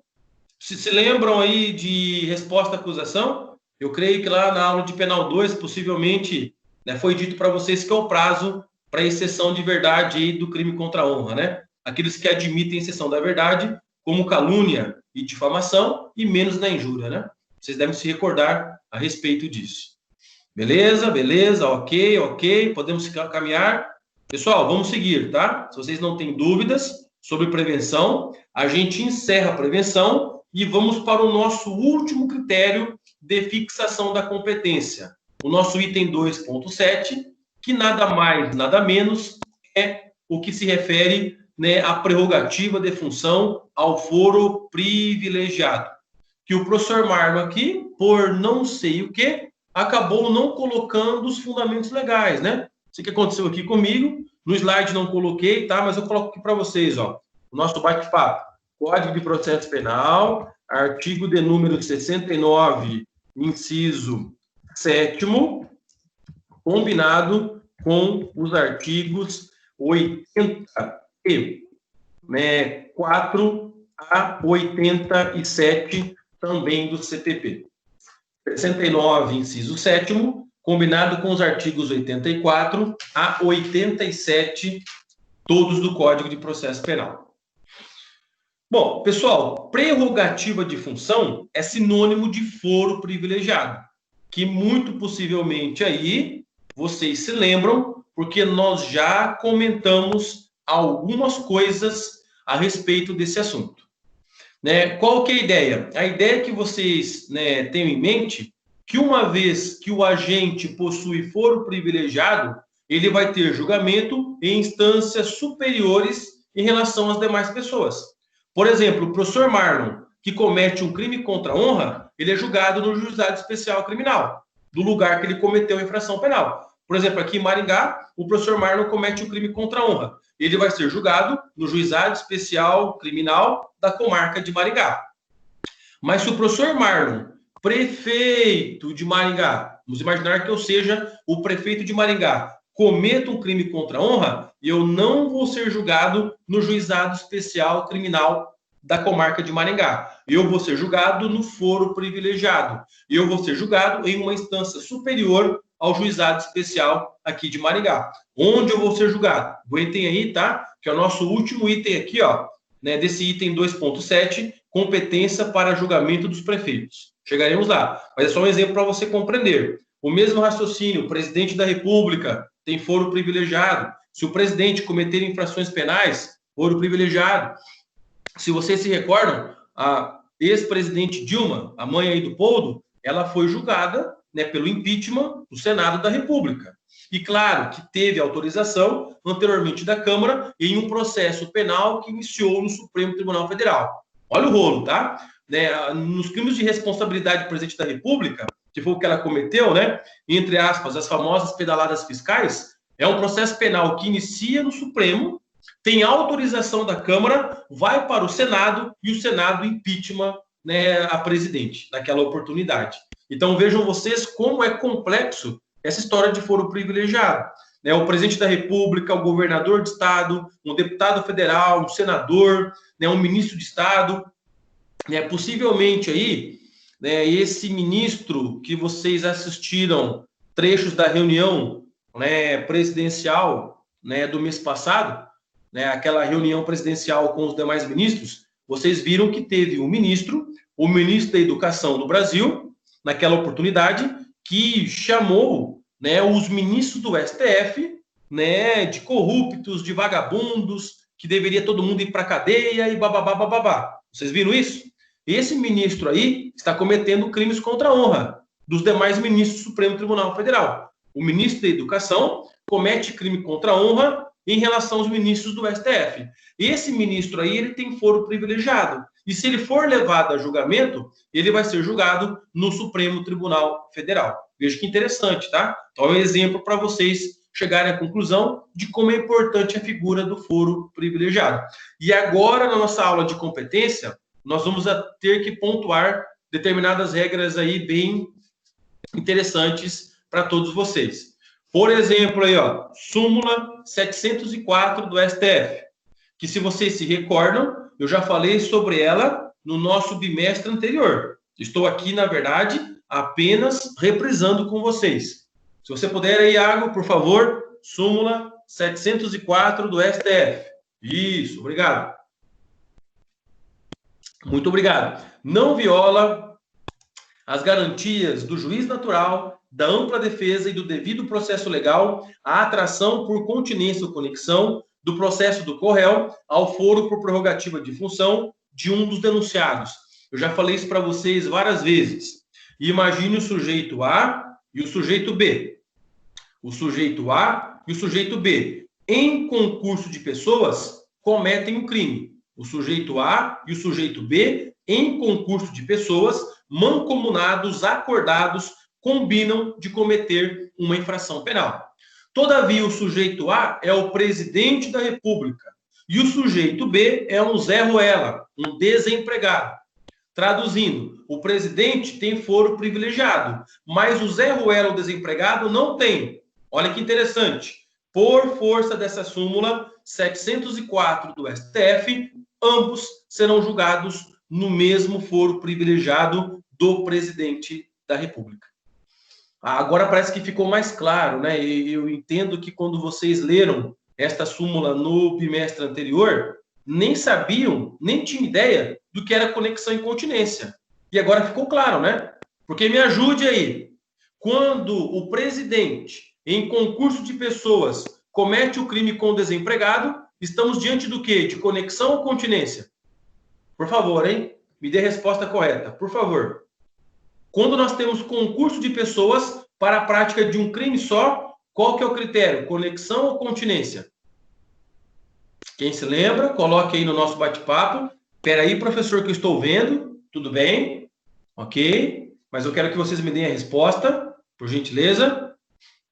Se lembram aí de resposta à acusação? Eu creio que lá na aula de penal 2, possivelmente, né, foi dito para vocês que é o prazo para exceção de verdade aí do crime contra a honra, né? Aqueles que admitem exceção da verdade, como calúnia e difamação, e menos na injúria, né? Vocês devem se recordar a respeito disso. Beleza, beleza, ok, podemos caminhar. Pessoal, vamos seguir, tá? Se vocês não têm dúvidas sobre prevenção, a gente encerra a prevenção e vamos para o nosso último critério de fixação da competência. O nosso item 2.7, que nada mais, nada menos é o que se refere né, a prerrogativa de função ao foro privilegiado. Que o professor Marlon aqui, por não sei o que, acabou não colocando os fundamentos legais, né? Isso que aconteceu aqui comigo, no slide não coloquei, tá? Mas eu coloco aqui para vocês, ó, o nosso bate-papo. Código de Processo Penal, artigo de número 69, inciso 7º, combinado com os artigos 84 a 87 também do CPP. 69, inciso 7º, combinado com os artigos 84 a 87, todos do Código de Processo Penal. Bom, pessoal, prerrogativa de função é sinônimo de foro privilegiado, que muito possivelmente aí vocês se lembram, porque nós já comentamos algumas coisas a respeito desse assunto. Né? Qual que é a ideia? A ideia é que vocês, né, tenham em mente que uma vez que o agente possui foro privilegiado, ele vai ter julgamento em instâncias superiores em relação às demais pessoas. Por exemplo, o professor Marlon, que comete um crime contra a honra, ele é julgado no Juizado Especial Criminal, do lugar que ele cometeu a infração penal. Por exemplo, aqui em Maringá, o professor Marlon comete um crime contra a honra. Ele vai ser julgado no Juizado Especial Criminal da comarca de Maringá. Mas se o professor Marlon, prefeito de Maringá, vamos imaginar que eu seja o prefeito de Maringá, cometa um crime contra a honra, eu não vou ser julgado no Juizado Especial Criminal da comarca de Maringá. Eu vou ser julgado no foro privilegiado. Eu vou ser julgado em uma instância superior ao Juizado Especial aqui de Maringá. Onde eu vou ser julgado? Aguentem aí, tá? Que é o nosso último item aqui, ó, né, desse item 2.7, competência para julgamento dos prefeitos. Chegaremos lá, mas é só um exemplo para você compreender. O mesmo raciocínio, o presidente da República tem foro privilegiado. Se o presidente cometer infrações penais, foro privilegiado. Se vocês se recordam, a ex-presidente Dilma, a mãe aí do Poldo, ela foi julgada, né, pelo impeachment do Senado da República. E claro que teve autorização anteriormente da Câmara em um processo penal que iniciou no Supremo Tribunal Federal. Olha o rolo, tá? Né, nos crimes de responsabilidade do presidente da República, que foi o que ela cometeu, né, entre aspas, as famosas pedaladas fiscais, é um processo penal que inicia no Supremo, tem autorização da Câmara, vai para o Senado e o Senado impeachment, né, a presidente naquela oportunidade. Então vejam vocês como é complexo essa história de foro privilegiado. Né, o presidente da República, o governador de estado, um deputado federal, um senador, né, um ministro de estado, né, possivelmente aí, né, esse ministro que vocês assistiram trechos da reunião, né, presidencial, né, do mês passado, né, aquela reunião presidencial com os demais ministros, vocês viram que teve um ministro, o ministro da Educação do Brasil, naquela oportunidade, que chamou, né, os ministros do STF, né, de corruptos, de vagabundos, que deveria todo mundo ir para a cadeia e bababá, bababá. Vocês viram isso? Esse ministro aí está cometendo crimes contra a honra dos demais ministros do Supremo Tribunal Federal. O ministro da Educação comete crime contra a honra em relação aos ministros do STF. Esse ministro aí, ele tem foro privilegiado. E se ele for levado a julgamento, ele vai ser julgado no Supremo Tribunal Federal. Veja que interessante, tá? Então, é um exemplo para vocês chegarem à conclusão de como é importante a figura do foro privilegiado. E agora, na nossa aula de competência, nós vamos ter que pontuar determinadas regras aí bem interessantes para todos vocês. Por exemplo, aí, ó, súmula 704 do STF, que se vocês se recordam, eu já falei sobre ela no nosso bimestre anterior. Estou aqui, na verdade, apenas reprisando com vocês. Se você puder aí, Iago, por favor, súmula 704 do STF. Isso, obrigado. Muito obrigado. Não viola as garantias do juiz natural, da ampla defesa e do devido processo legal, a atração por continência ou conexão do processo do corréu ao foro por prerrogativa de função de um dos denunciados. Eu já falei isso para vocês várias vezes. E imagine o sujeito A e o sujeito B. O sujeito A e o sujeito B. Em concurso de pessoas, cometem um crime. O sujeito A e o sujeito B, em concurso de pessoas, mancomunados, acordados, combinam de cometer uma infração penal. Todavia, o sujeito A é o presidente da República e o sujeito B é um Zé Ruela, um desempregado. Traduzindo, o presidente tem foro privilegiado, mas o Zé Ruela, o desempregado, não tem. Olha que interessante. Por força dessa súmula 704 do STF, ambos serão julgados no mesmo foro privilegiado do presidente da República. Agora parece que ficou mais claro, né? E eu entendo que quando vocês leram esta súmula no bimestre anterior, nem sabiam, nem tinham ideia do que era conexão e continência. E agora ficou claro, né? Porque me ajude aí. Quando o presidente, em concurso de pessoas, comete o crime com o desempregado, estamos diante do quê? De conexão ou continência? Por favor, hein? Me dê a resposta correta, por favor. Quando nós temos concurso de pessoas para a prática de um crime só, qual que é o critério? Conexão ou continência? Quem se lembra, coloque aí no nosso bate-papo. Espera aí, professor, que eu estou vendo. Tudo bem? Ok. Mas eu quero que vocês me deem a resposta, por gentileza.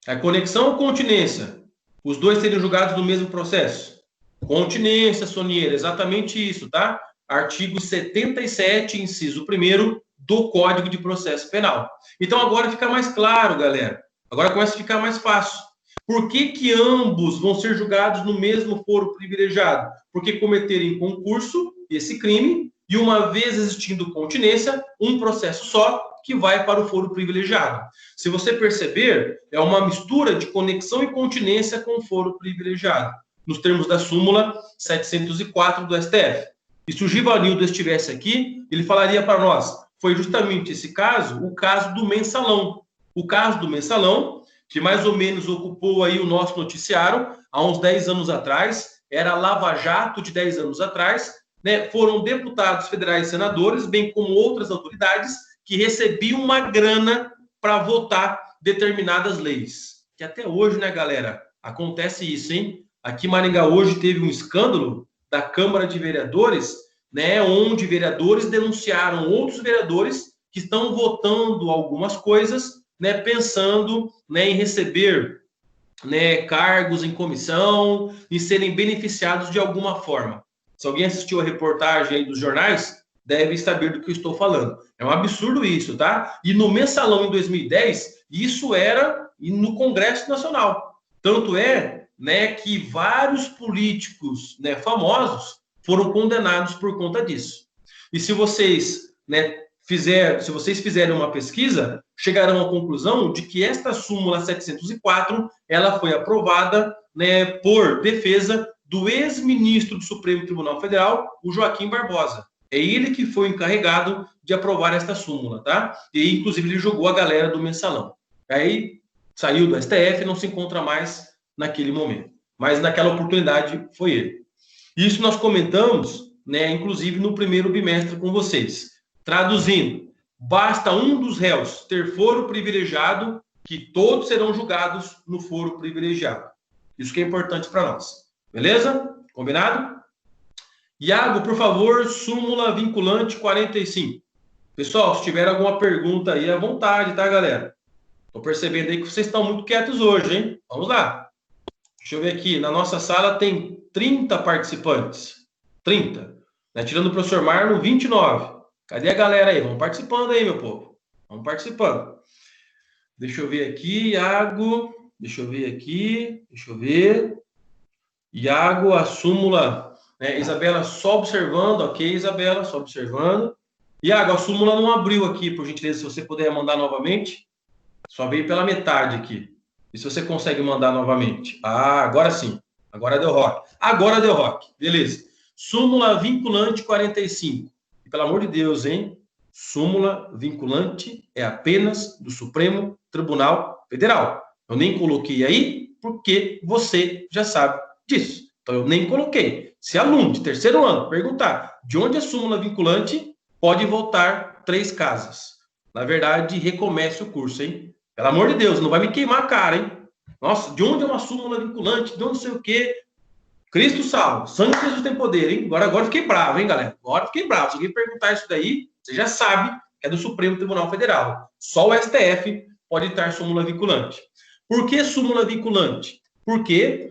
É conexão ou continência? Os dois seriam julgados no mesmo processo? Continência, Sonieira, exatamente isso, tá? Artigo 77, inciso 1º do Código de Processo Penal. Então, agora fica mais claro, galera. Agora começa a ficar mais fácil. Por que ambos vão ser julgados no mesmo foro privilegiado? Porque cometeram em concurso esse crime e, uma vez existindo continência, um processo só que vai para o foro privilegiado. Se você perceber, é uma mistura de conexão e continência com foro privilegiado, nos termos da súmula 704 do STF. E se o Givanildo estivesse aqui, ele falaria para nós, foi justamente esse caso, o caso do mensalão. O caso do mensalão, que mais ou menos ocupou aí o nosso noticiário há uns 10 anos atrás, era a Lava Jato de 10 anos atrás, né? Foram deputados federais e senadores, bem como outras autoridades, que recebiam uma grana para votar determinadas leis. Que até hoje, né, galera, acontece isso, hein? Aqui em Maringá hoje teve um escândalo da Câmara de Vereadores, né, onde vereadores denunciaram outros vereadores que estão votando algumas coisas, né, pensando, né, em receber, né, cargos em comissão e serem beneficiados de alguma forma. Se alguém assistiu a reportagem aí dos jornais, deve saber do que eu estou falando. É um absurdo isso, tá? E no Mensalão em 2010, isso era no Congresso Nacional. Tanto é, né, que vários políticos, né, famosos foram condenados por conta disso. E se vocês, né, se vocês fizerem uma pesquisa, chegarão à conclusão de que esta súmula 704, ela foi aprovada, né, por defesa do ex-ministro do Supremo Tribunal Federal, o Joaquim Barbosa. É ele que foi encarregado de aprovar esta súmula, tá? E, inclusive, ele jogou a galera do Mensalão. Aí, saiu do STF e não se encontra mais naquele momento. Mas, naquela oportunidade, foi ele. Isso nós comentamos, né, inclusive, no primeiro bimestre com vocês. Traduzindo, basta um dos réus ter foro privilegiado, que todos serão julgados no foro privilegiado. Isso que é importante para nós. Beleza? Combinado? Iago, por favor, súmula vinculante 45. Pessoal, se tiver alguma pergunta aí, à vontade, tá, galera? Estou percebendo aí que vocês estão muito quietos hoje, hein? Vamos lá. Deixa eu ver aqui. Na nossa sala tem 30 participantes. 30. Né? Tirando o professor Marlon, 29. Cadê a galera aí? Vamos participando aí, meu povo. Vamos participando. Deixa eu ver aqui, Iago. Deixa eu ver aqui. Deixa eu ver. Iago, a súmula. Né? Isabela só observando. Ok, Isabela, só observando. Iago, a súmula não abriu aqui, por gentileza, se você puder mandar novamente. Só veio pela metade aqui. E se você consegue mandar novamente? Ah, agora sim. Agora deu rock. Agora deu rock. Beleza. Súmula vinculante 45. E, pelo amor de Deus, hein? Súmula vinculante é apenas do Supremo Tribunal Federal. Eu nem coloquei aí porque você já sabe disso. Então, eu nem coloquei. Se aluno de terceiro ano perguntar de onde é súmula vinculante, pode voltar 3 casas. Na verdade, recomece o curso, hein? Pelo amor de Deus, não vai me queimar a cara, hein? Nossa, de onde é uma súmula vinculante? De onde sei o quê? Cristo salva, sangue de Jesus tem poder, hein? Agora fiquei bravo, hein, galera? Agora fiquei bravo. Se alguém perguntar isso daí, você já sabe que é do Supremo Tribunal Federal. Só o STF pode estar súmula vinculante. Por que súmula vinculante? Porque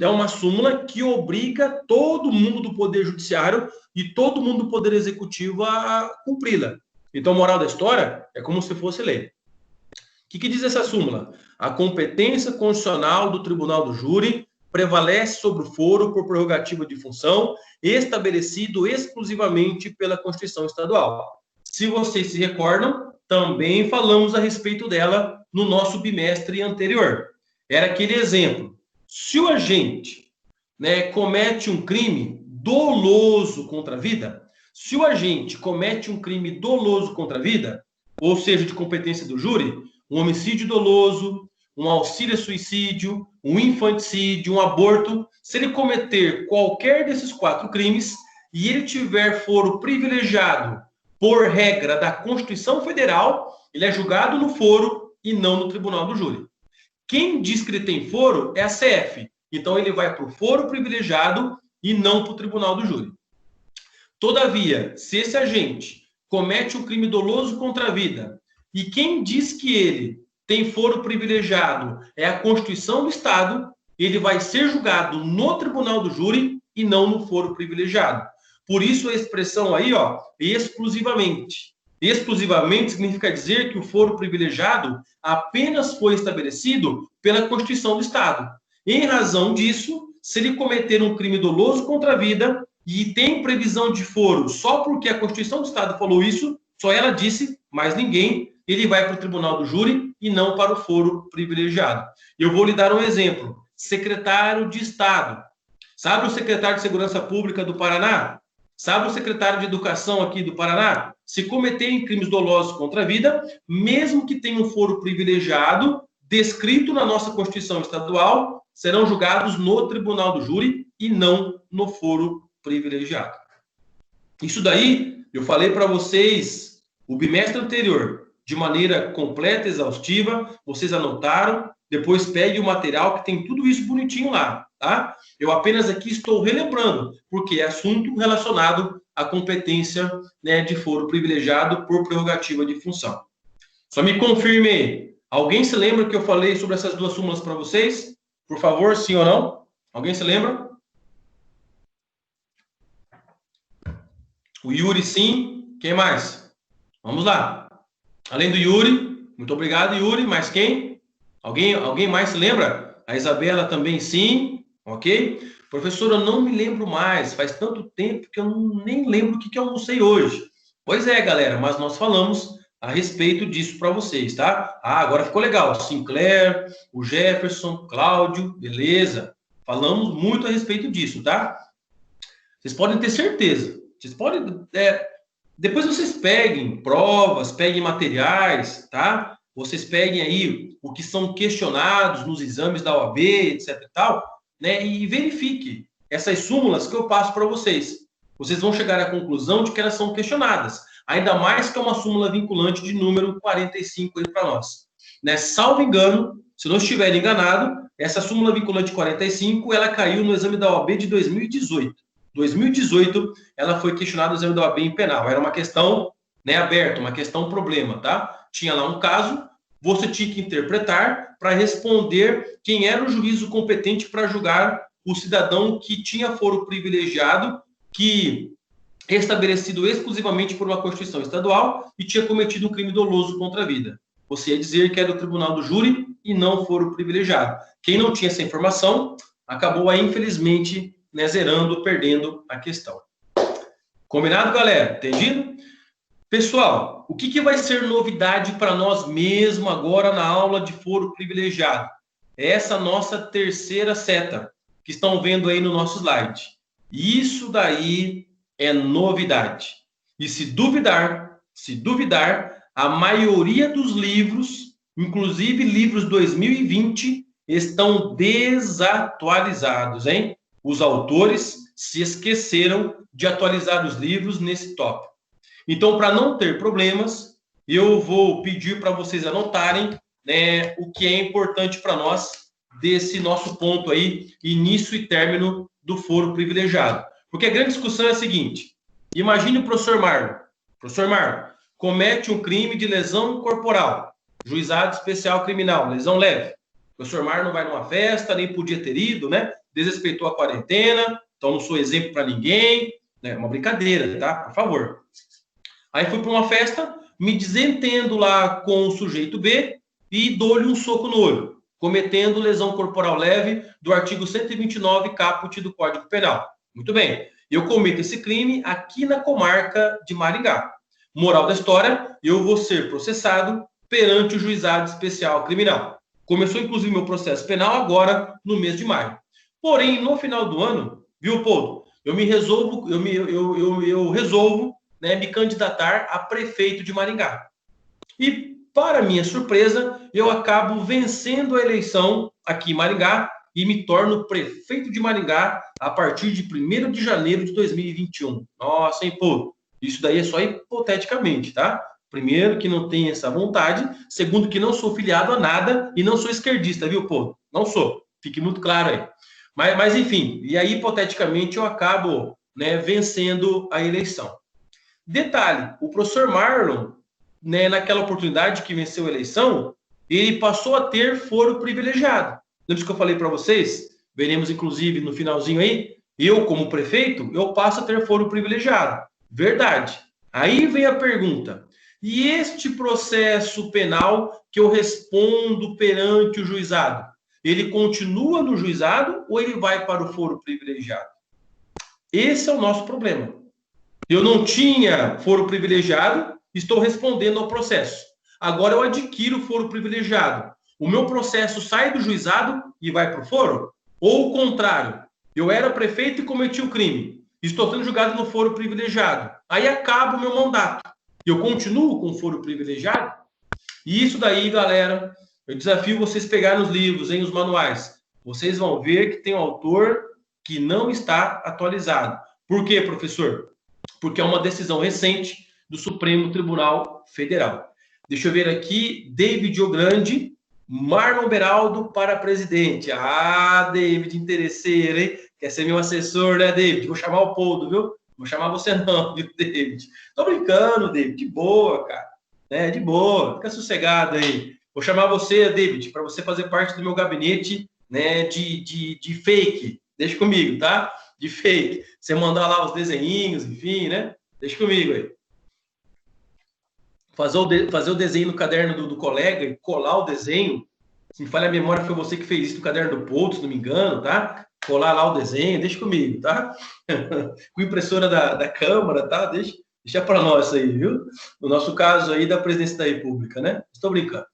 é uma súmula que obriga todo mundo do Poder Judiciário e todo mundo do Poder Executivo a cumpri-la. Então, moral da história é como se fosse lei. O que diz essa súmula? A competência constitucional do Tribunal do Júri prevalece sobre o foro por prerrogativa de função estabelecido exclusivamente pela Constituição Estadual. Se vocês se recordam, também falamos a respeito dela no nosso bimestre anterior. Era aquele exemplo. Se o agente, comete um crime doloso contra a vida, se o agente comete um crime doloso contra a vida, ou seja, de competência do júri, um homicídio doloso, um auxílio a suicídio, um infanticídio, um aborto, se ele cometer qualquer desses 4 crimes e ele tiver foro privilegiado por regra da Constituição Federal, ele é julgado no foro e não no Tribunal do Júri. Quem diz que ele tem foro é a CF. Então, ele vai para o foro privilegiado e não para o Tribunal do Júri. Todavia, se esse agente comete um crime doloso contra a vida e quem diz que ele tem foro privilegiado é a Constituição do Estado, ele vai ser julgado no Tribunal do Júri e não no foro privilegiado. Por isso a expressão aí, exclusivamente. Exclusivamente significa dizer que o foro privilegiado apenas foi estabelecido pela Constituição do Estado. Em razão disso, se ele cometer um crime doloso contra a vida e tem previsão de foro só porque a Constituição do Estado falou isso, só ela disse, mais ninguém, ele vai para o Tribunal do Júri e não para o foro privilegiado. Eu vou lhe dar um exemplo. Secretário de Estado. Sabe o secretário de Segurança Pública do Paraná? Sabe o secretário de Educação aqui do Paraná? Se cometerem crimes dolosos contra a vida, mesmo que tenham foro privilegiado, descrito na nossa Constituição Estadual, serão julgados no Tribunal do Júri e não no foro privilegiado. Isso daí, eu falei para vocês o bimestre anterior, de maneira completa, exaustiva, vocês anotaram, depois pegue o material que tem tudo isso bonitinho lá, tá? Eu apenas aqui estou relembrando, porque é assunto relacionado à competência de foro privilegiado por prerrogativa de função. Só me confirme aí. Alguém se lembra que eu falei sobre essas 2 súmulas para vocês? Por favor, sim ou não? Alguém se lembra? O Yuri, sim. Quem mais? Vamos lá. Além do Yuri, muito obrigado, Yuri. Mais quem? Alguém mais se lembra? A Isabela também, sim. Ok? Professor, eu não me lembro mais. Faz tanto tempo que eu nem lembro o que eu almocei hoje. Pois é, galera, mas nós falamos a respeito disso para vocês, tá? Agora ficou legal. Sinclair, o Jefferson, Cláudio, beleza. Falamos muito a respeito disso, tá? Vocês podem ter certeza. Vocês podem... Depois vocês peguem provas, peguem materiais, tá? Vocês peguem aí o que são questionados nos exames da OAB, etc e tal, e verifique essas súmulas que eu passo para vocês. Vocês vão chegar à conclusão de que elas são questionadas. Ainda mais que é uma súmula vinculante de número 45 aí para nós. Salvo engano, se não estiver enganado, essa súmula vinculante 45, ela caiu no exame da OAB de 2018. 2018, ela foi questionada no exame da OAB em penal. Era uma questão aberta, uma questão problema, tá? Tinha lá um caso, você tinha que interpretar para responder quem era o juízo competente para julgar o cidadão que tinha foro privilegiado, que estabelecido exclusivamente por uma Constituição Estadual e tinha cometido um crime doloso contra a vida. Você ia dizer que era o Tribunal do Júri e não foro privilegiado. Quem não tinha essa informação acabou aí, infelizmente, zerando, perdendo a questão. Combinado, galera? Entendido? Pessoal, o que vai ser novidade para nós mesmo agora na aula de foro privilegiado? É essa nossa terceira seta que estão vendo aí no nosso slide. Isso daí é novidade. E se duvidar, a maioria dos livros, inclusive livros 2020, estão desatualizados, hein? Os autores se esqueceram de atualizar os livros nesse tópico. Então, para não ter problemas, eu vou pedir para vocês anotarem o que é importante para nós desse nosso ponto aí, início e término do foro privilegiado. Porque a grande discussão é a seguinte: imagine o professor Marlon. Professor Marlon comete um crime de lesão corporal, juizado especial criminal, lesão leve. O professor Marlon não vai numa festa, nem podia ter ido, né? Desrespeitou a quarentena, então não sou exemplo para ninguém, né? Uma brincadeira, tá? Por favor. Aí fui para uma festa, me desentendo lá com o sujeito B e dou-lhe um soco no olho, cometendo lesão corporal leve do artigo 129, caput do Código Penal. Muito bem, eu cometo esse crime aqui na comarca de Maringá. Moral da história, eu vou ser processado perante o Juizado Especial Criminal. Começou, inclusive, meu processo penal agora, no mês de maio. Porém, no final do ano, viu, Paulo? Eu resolvo, né, me candidatar a prefeito de Maringá. E, para minha surpresa, eu acabo vencendo a eleição aqui em Maringá e me torno prefeito de Maringá a partir de 1º de janeiro de 2021. Nossa, hein, pô? Isso daí é só hipoteticamente, tá? Primeiro, que não tenho essa vontade. Segundo, que não sou filiado a nada e não sou esquerdista, viu, pô? Não sou. Fique muito claro aí. Mas enfim, e aí, hipoteticamente, eu acabo, né, vencendo a eleição. Detalhe, o professor Marlon, né, naquela oportunidade que venceu a eleição, ele passou a ter foro privilegiado. Lembra que eu falei para vocês? Veremos, inclusive, no finalzinho aí, eu, como prefeito, eu passo a ter foro privilegiado. Verdade. Aí vem a pergunta: e este processo penal que eu respondo perante o juizado, ele continua no juizado ou ele vai para o foro privilegiado? Esse é o nosso problema. Eu não tinha foro privilegiado, estou respondendo ao processo. Agora eu adquiro foro privilegiado. O meu processo sai do juizado e vai para o foro? Ou o contrário, eu era prefeito e cometi o crime, estou sendo julgado no foro privilegiado. Aí acaba o meu mandato. Eu continuo com o foro privilegiado? E isso daí, galera, eu desafio vocês pegarem os livros, os manuais. Vocês vão ver que tem um autor que não está atualizado. Por quê, professor? Porque é uma decisão recente do Supremo Tribunal Federal. Deixa eu ver aqui, David Ogrande, Marlon Beraldo para presidente. Ah, David, interesseiro, hein? Quer ser meu assessor, né, David? Vou chamar o Poldo, viu? Não vou chamar você não, viu, David? Tô brincando, David, de boa, cara. Né? De boa, fica sossegado aí. Vou chamar você, David, para você fazer parte do meu gabinete, né, de fake. Deixa comigo, tá? De fake. Você mandar lá os desenhinhos, enfim, né? Deixa comigo aí. Fazer o desenho no caderno do colega e colar o desenho. Se me falha a memória, foi você que fez isso no caderno do Pouto, se não me engano, tá? Colar lá o desenho, deixa comigo, tá? Com impressora da Câmara, tá? Deixa para nós aí, viu? No nosso caso aí da Presidência da República, né? Estou brincando.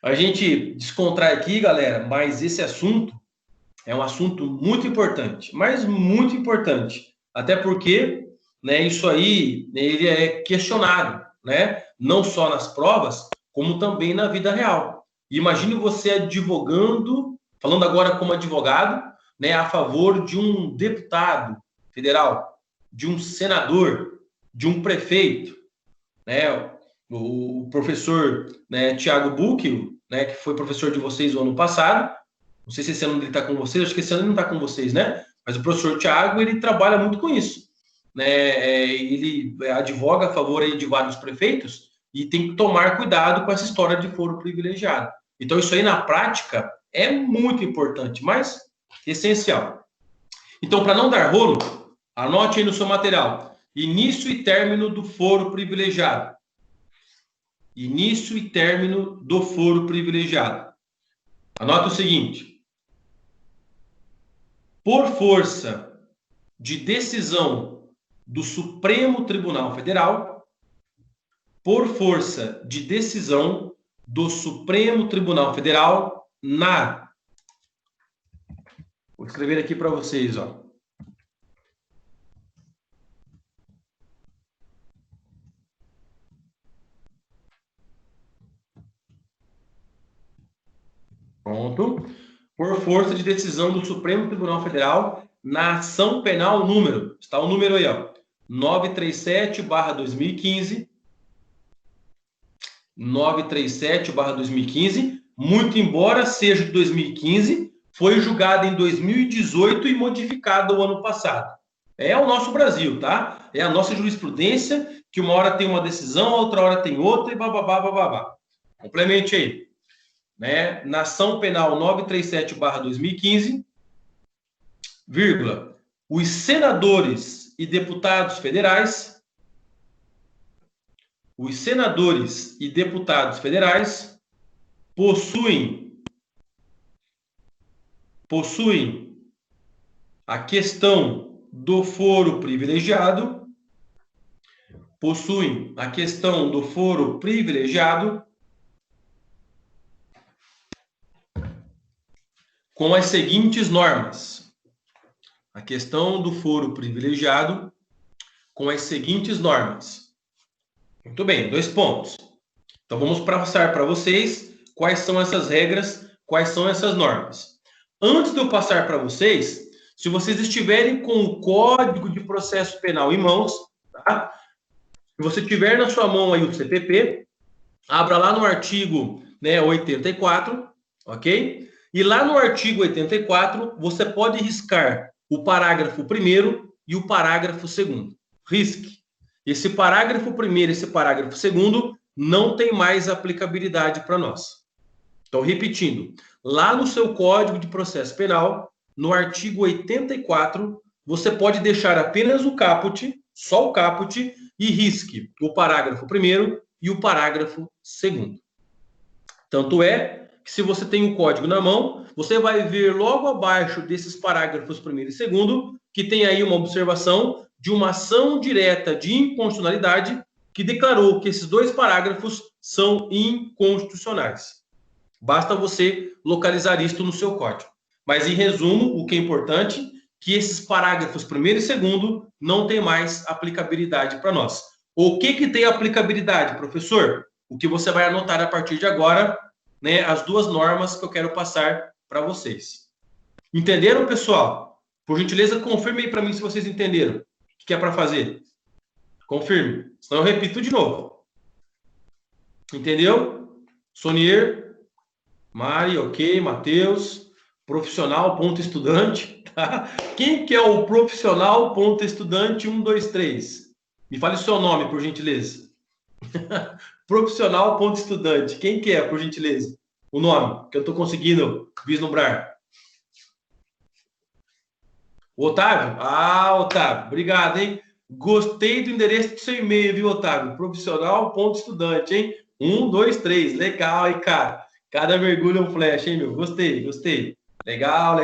A gente descontrai aqui, galera, mas esse assunto é um assunto muito importante, mas muito importante. Até porque, né, isso aí, ele é questionado, né? Não só nas provas, como também na vida real. Imagine você advogando, falando agora como advogado, né, a favor de um deputado federal, de um senador, de um prefeito, né? O professor, né, Tiago Bucchi, né, que foi professor de vocês o ano passado. Não sei se esse ano ele está com vocês, acho que esse ano ele não está com vocês, né? Mas o professor Tiago, ele trabalha muito com isso, né? Ele advoga a favor aí de vários prefeitos e tem que tomar cuidado com essa história de foro privilegiado. Então, isso aí, na prática, é muito importante, mas essencial. Então, para não dar rolo, anote aí no seu material: início e término do foro privilegiado. Início e término do foro privilegiado. Anota o seguinte: por força de decisão do Supremo Tribunal Federal, por força de decisão do Supremo Tribunal Federal na... Vou escrever aqui para vocês, ó. Pronto. Por força de decisão do Supremo Tribunal Federal na ação penal número, está o número aí, ó, 937/2015, 937/2015, muito embora seja de 2015, foi julgada em 2018 e modificada o ano passado. É o nosso Brasil, tá? É a nossa jurisprudência, que uma hora tem uma decisão, outra hora tem outra e bababá, bababá. Complemente aí. Né? Na ação penal 937/2015, vírgula, os senadores e deputados federais possuem a questão do foro privilegiado, com as seguintes normas. A questão do foro privilegiado com as seguintes normas. Muito bem, 2 pontos. Então, vamos passar para vocês quais são essas regras, quais são essas normas. Antes de eu passar para vocês, se vocês estiverem com o Código de Processo Penal em mãos, tá? Se você tiver na sua mão aí o CPP, abra lá no artigo 84, ok? E lá no artigo 84, você pode riscar o parágrafo 1º e o parágrafo 2º. Risque. Esse parágrafo 1º e esse parágrafo 2º não tem mais aplicabilidade para nós. Então, repetindo, lá no seu Código de Processo Penal, no artigo 84, você pode deixar apenas o caput, só o caput, e risque o parágrafo 1º e o parágrafo 2º. Tanto é que, se você tem o código na mão, você vai ver logo abaixo desses parágrafos 1º e 2º, que tem aí uma observação de uma ação direta de inconstitucionalidade que declarou que esses 2 parágrafos são inconstitucionais. Basta você localizar isto no seu código. Mas, em resumo, o que é importante, que esses parágrafos 1º e 2º não têm mais aplicabilidade para nós. O que tem aplicabilidade, professor? O que você vai anotar a partir de agora, né, as 2 normas que eu quero passar para vocês. Entenderam, pessoal? Por gentileza, confirme aí para mim se vocês entenderam. O que é para fazer? Confirme. Senão eu repito de novo. Entendeu? Sonier, Mari, ok, Matheus, profissional, ponto estudante. Tá? Quem que é o profissional, ponto estudante 1, 2, 3? Me fale o seu nome, por gentileza. Profissional, ponto estudante. Quem que é, por gentileza? O nome, que eu estou conseguindo vislumbrar. O Otávio? Ah, Otávio, obrigado, hein? Gostei do endereço do seu e-mail, viu, Otávio? Profissional, ponto estudante, hein? 1, 2, 3. Legal, hein, cara? Cada mergulho é um flash, hein, meu? Gostei. Legal.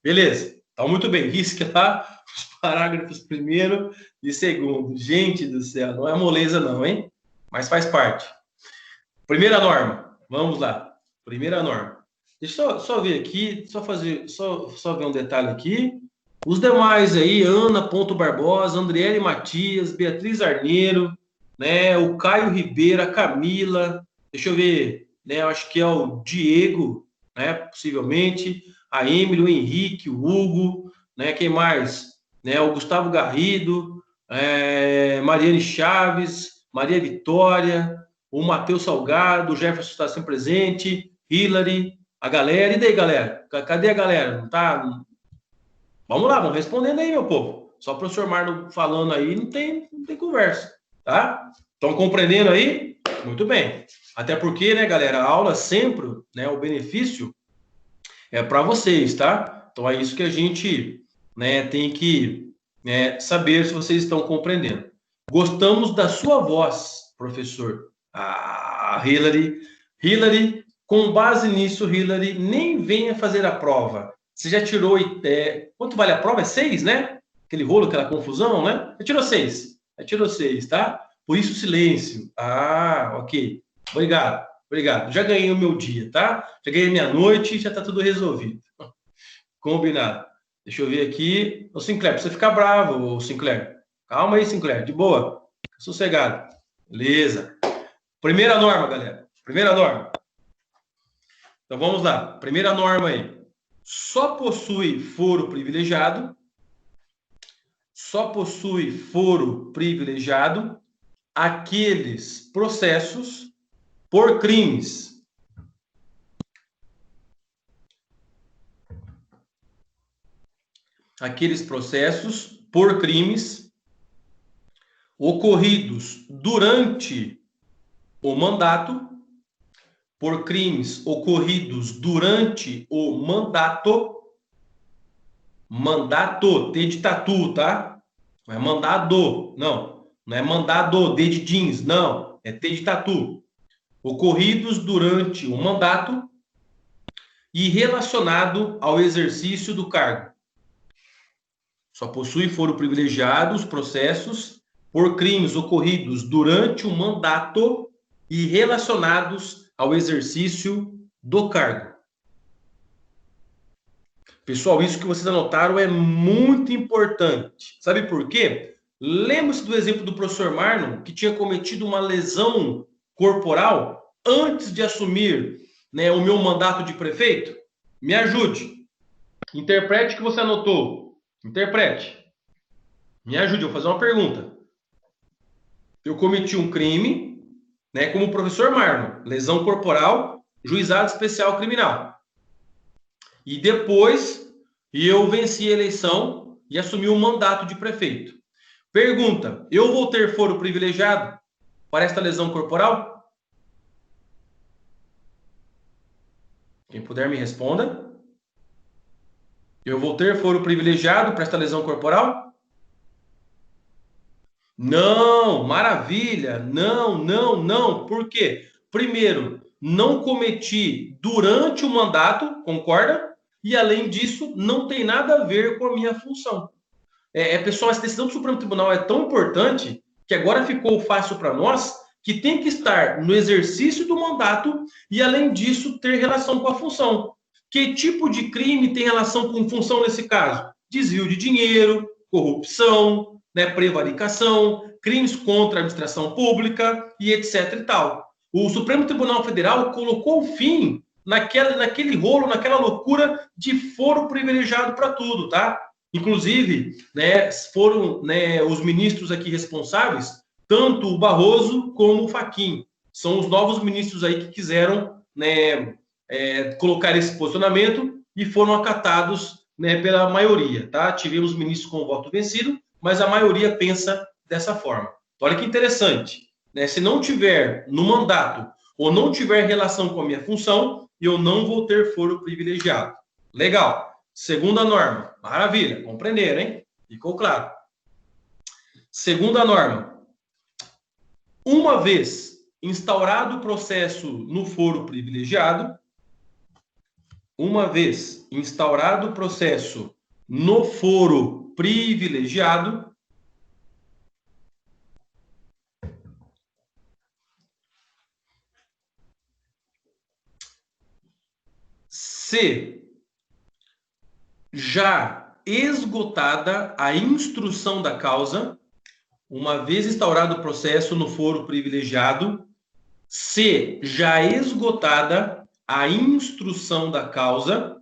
Beleza. Então, muito bem. Risca lá os parágrafos 1º e 2º. Gente do céu, não é moleza não, hein? Mas faz parte. Primeira norma. Vamos lá. Primeira norma. Deixa eu só ver aqui, só ver um detalhe aqui. Os demais aí, Ana Ponto Barbosa, Andriele Matias, Beatriz Arneiro, né, o Caio Ribeiro, a Camila, deixa eu ver, né, eu acho que é o Diego, né, possivelmente, a Emily, o Henrique, o Hugo, né, quem mais? Né, o Gustavo Garrido, Mariane Chaves, Maria Vitória, o Matheus Salgado, o Jefferson está sempre presente, Hilary, a galera. E daí, galera? Cadê a galera? Não tá? Vamos lá, vamos respondendo aí, meu povo. Só o professor Marlon falando aí, não tem conversa, tá? Estão compreendendo aí? Muito bem. Até porque, né, galera, a aula sempre, né, o benefício é para vocês, tá? Então é isso que a gente, né, tem que, né, saber se vocês estão compreendendo. Gostamos da sua voz, professor. Ah, Hilary, com base nisso, Hilary, nem venha fazer a prova. Você já tirou... quanto vale a prova? É 6, né? Aquele rolo, aquela confusão, né? Você tirou 6. Você tirou 6, tá? Por isso, silêncio. Ah, ok. Obrigado. Já ganhei o meu dia, tá? Já ganhei minha noite e já tá tudo resolvido. Combinado. Deixa eu ver aqui. Ô, Sinclair, precisa ficar bravo, ô, Sinclair. Calma aí, Sinclair. De boa. Sossegado. Beleza. Primeira norma, galera. Primeira norma. Então, vamos lá. Primeira norma aí. Só possui foro privilegiado aqueles processos por crimes aqueles processos por crimes ocorridos durante o mandato, por crimes ocorridos durante o mandato, mandato, T de tatu, tá? Não é mandado, não. Não é mandado, D de jeans, não. É T de tatu. Ocorridos durante o mandato e relacionado ao exercício do cargo. Só possui foro privilegiado os processos por crimes ocorridos durante o mandato e relacionados ao exercício do cargo. Pessoal, isso que vocês anotaram é muito importante. Sabe por quê? Lembra-se do exemplo do professor Marlon, que tinha cometido uma lesão corporal antes de assumir, né, o meu mandato de prefeito? Me ajude. Interprete o que você anotou. Interprete. Me ajude, eu vou fazer uma pergunta. Eu cometi um crime, né, como o professor Marlon, lesão corporal, juizado especial criminal. E depois eu venci a eleição e assumi o mandato de prefeito. Pergunta: eu vou ter foro privilegiado para esta lesão corporal? Quem puder me responda. Eu vou ter foro privilegiado para esta lesão corporal? Não, maravilha. Não, não, não. Por quê? Primeiro, não cometi durante o mandato, concorda? E além disso, não tem nada a ver com a minha função. Pessoal, essa decisão do Supremo Tribunal é tão importante que agora ficou fácil para nós que tem que estar no exercício do mandato e, além disso, ter relação com a função. Que tipo de crime tem relação com função nesse caso? Desvio de dinheiro, corrupção, né, prevaricação, crimes contra a administração pública e etc. e tal. O Supremo Tribunal Federal colocou fim naquele rolo, naquela loucura de foro privilegiado para tudo, tá? Inclusive, né, foram, né, os ministros aqui responsáveis, tanto o Barroso como o Fachin. São os novos ministros aí que quiseram, né, colocar esse posicionamento e foram acatados, né, pela maioria. Tá? Tivemos ministros com o voto vencido, mas a maioria pensa dessa forma. Olha que interessante. Né? Se não tiver no mandato ou não tiver relação com a minha função, eu não vou ter foro privilegiado. Legal. Segunda norma. Maravilha. Compreenderam, hein? Ficou claro. Segunda norma. Uma vez instaurado o processo no foro privilegiado, uma vez instaurado o processo no foro privilegiado, se já esgotada a instrução da causa, uma vez instaurado o processo no foro privilegiado, se já esgotada a instrução da causa,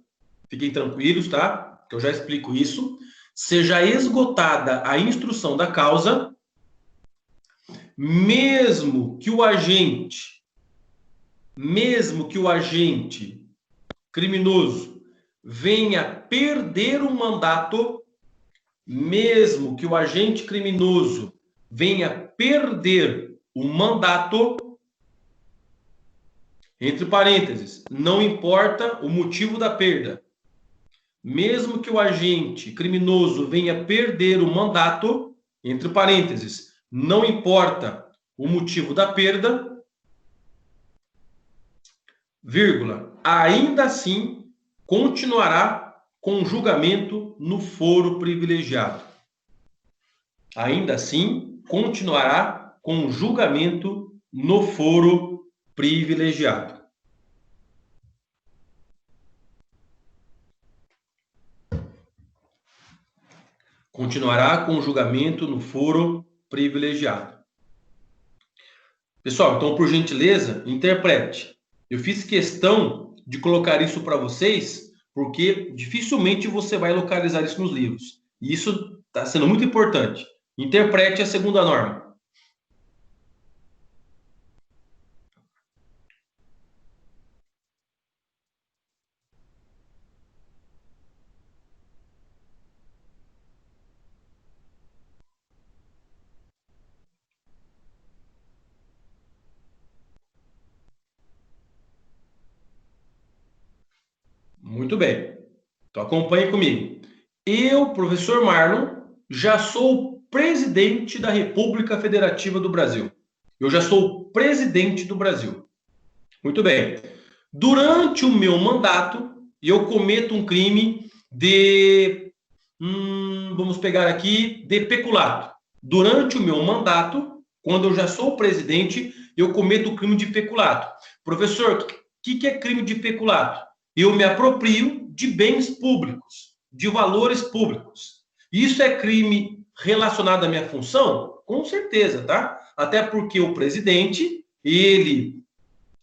fiquem tranquilos, tá? Que eu já explico isso. Se já esgotada a instrução da causa, mesmo que o agente criminoso venha perder o mandato, mesmo que o agente criminoso venha perder o mandato, entre parênteses, não importa o motivo da perda, mesmo que o agente criminoso venha perder o mandato, entre parênteses, não importa o motivo da perda, vírgula, ainda assim continuará com julgamento no foro privilegiado. Ainda assim continuará com julgamento no foro privilegiado. Continuará com julgamento no foro privilegiado. Pessoal, então, por gentileza, interprete. Eu fiz questão de colocar isso para vocês, porque dificilmente você vai localizar isso nos livros. E isso está sendo muito importante. Interprete a segunda norma. Muito bem. Então acompanhe comigo. Eu, professor Marlon, já sou presidente da República Federativa do Brasil. Eu já sou presidente do Brasil. Muito bem. Durante o meu mandato, eu cometo um crime de, vamos pegar aqui, de peculato. Durante o meu mandato, quando eu já sou presidente, eu cometo o crime de peculato. Professor, o que é crime de peculato? Eu me aproprio de bens públicos, de valores públicos. Isso é crime relacionado à minha função? Com certeza, tá? Até porque o presidente, ele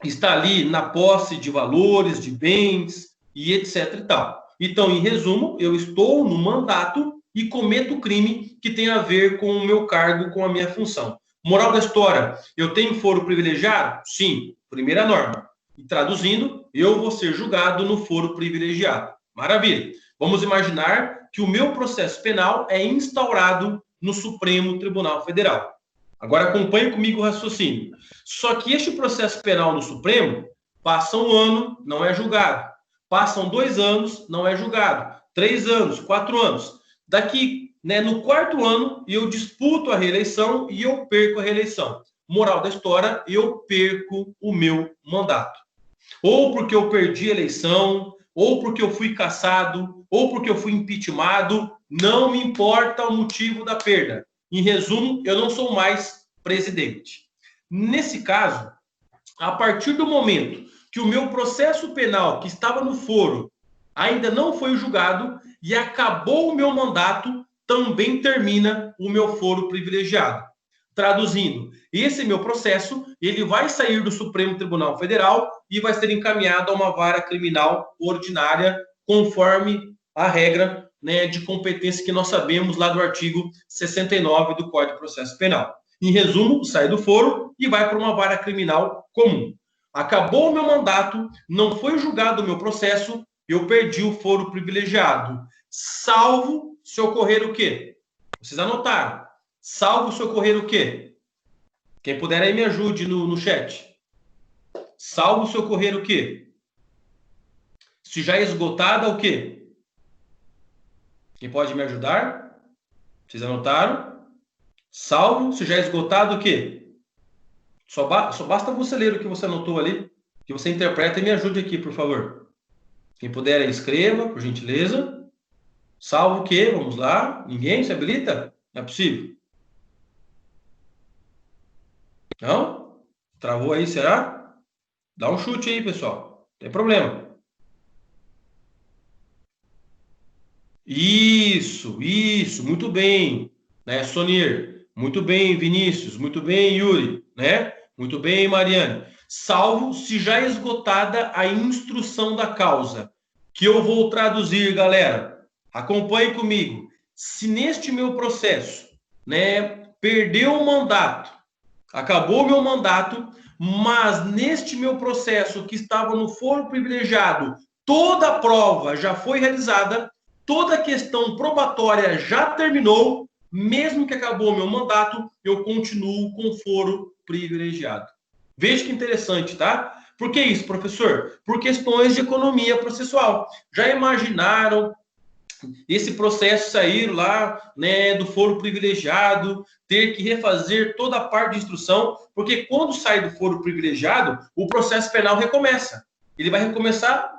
está ali na posse de valores, de bens e etc e tal. Então, em resumo, eu estou no mandato e cometo crime que tem a ver com o meu cargo, com a minha função. Moral da história, eu tenho foro privilegiado? Sim, primeira norma. E traduzindo, eu vou ser julgado no foro privilegiado. Maravilha. Vamos imaginar que o meu processo penal é instaurado no Supremo Tribunal Federal. Agora acompanhe comigo o raciocínio. Só que este processo penal no Supremo passa um ano, não é julgado. Passam 2 anos, não é julgado. 3 anos, 4 anos. Daqui, no 4º ano, eu disputo a reeleição e eu perco a reeleição. Moral da história, eu perco o meu mandato. Ou porque eu perdi a eleição, ou porque eu fui cassado, ou porque eu fui impeachmentado, não me importa o motivo da perda. Em resumo, eu não sou mais presidente. Nesse caso, a partir do momento que o meu processo penal, que estava no foro, ainda não foi julgado e acabou o meu mandato, também termina o meu foro privilegiado. Traduzindo, esse meu processo, ele vai sair do Supremo Tribunal Federal e vai ser encaminhado a uma vara criminal ordinária, conforme a regra de competência que nós sabemos lá do artigo 69 do Código de Processo Penal. Em resumo, sai do foro e vai para uma vara criminal comum. Acabou o meu mandato, não foi julgado o meu processo, eu perdi o foro privilegiado. Salvo se ocorrer o quê? Vocês anotaram. Salvo se ocorrer o quê? Quem puder aí me ajude no chat. Salvo se ocorrer o quê? Se já é esgotada o quê? Quem pode me ajudar? Vocês anotaram? Salvo se já é esgotado o quê? Só basta você ler o que você anotou ali, que você interpreta e me ajude aqui, por favor. Quem puder, escreva, por gentileza. Salvo o quê? Vamos lá. Ninguém se habilita? Não é possível. Não? Travou aí, será? Dá um chute aí, pessoal. Não tem problema. Isso, muito bem, Sonir? Muito bem, Vinícius, muito bem, Yuri, Muito bem, Mariane. Salvo se já esgotada a instrução da causa, que eu vou traduzir, galera. Acompanhe comigo. Se neste meu processo, perdeu o mandato, acabou meu mandato, mas neste meu processo que estava no foro privilegiado, toda a prova já foi realizada, toda a questão probatória já terminou, mesmo que acabou meu mandato, eu continuo com foro privilegiado. Veja que interessante, tá? Por que isso, professor? Por questões de economia processual. Já imaginaram esse processo sair lá, do foro privilegiado, ter que refazer toda a parte de instrução, porque quando sai do foro privilegiado, o processo penal recomeça. Ele vai recomeçar,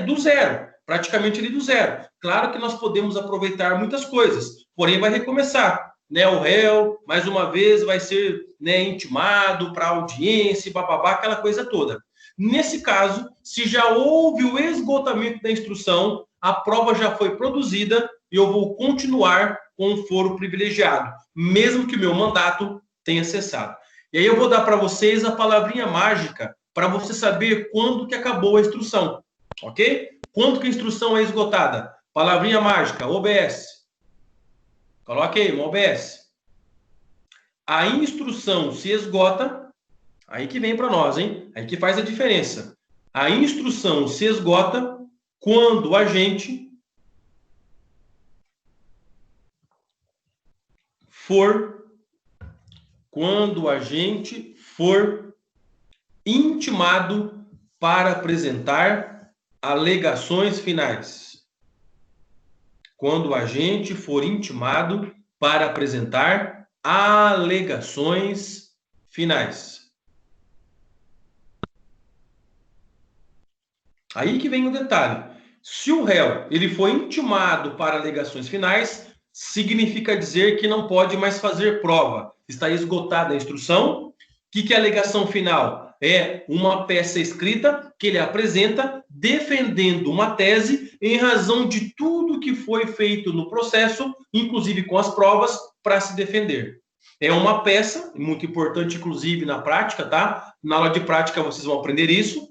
do zero, praticamente ali do zero. Claro que nós podemos aproveitar muitas coisas, porém vai recomeçar. O réu, mais uma vez, vai ser intimado para audiência, bababá, aquela coisa toda. Nesse caso, se já houve o esgotamento da instrução, a prova já foi produzida e eu vou continuar com o foro privilegiado, mesmo que o meu mandato tenha cessado. E aí eu vou dar para vocês a palavrinha mágica para você saber quando que acabou a instrução, ok? Quando que a instrução é esgotada? Palavrinha mágica, OBS. Coloque aí, um OBS. A instrução se esgota, aí que vem para nós, hein? Aí que faz a diferença. A instrução se esgota quando a gente for intimado para apresentar alegações finais. Quando o agente for intimado para apresentar alegações finais. Aí que vem o detalhe. Se o réu ele foi intimado para alegações finais, significa dizer que não pode mais fazer prova. Está esgotada a instrução. O que é alegação final? É uma peça escrita que ele apresenta defendendo uma tese em razão de tudo que foi feito no processo, inclusive com as provas, para se defender. É uma peça, muito importante, inclusive na prática, tá? Na aula de prática vocês vão aprender isso,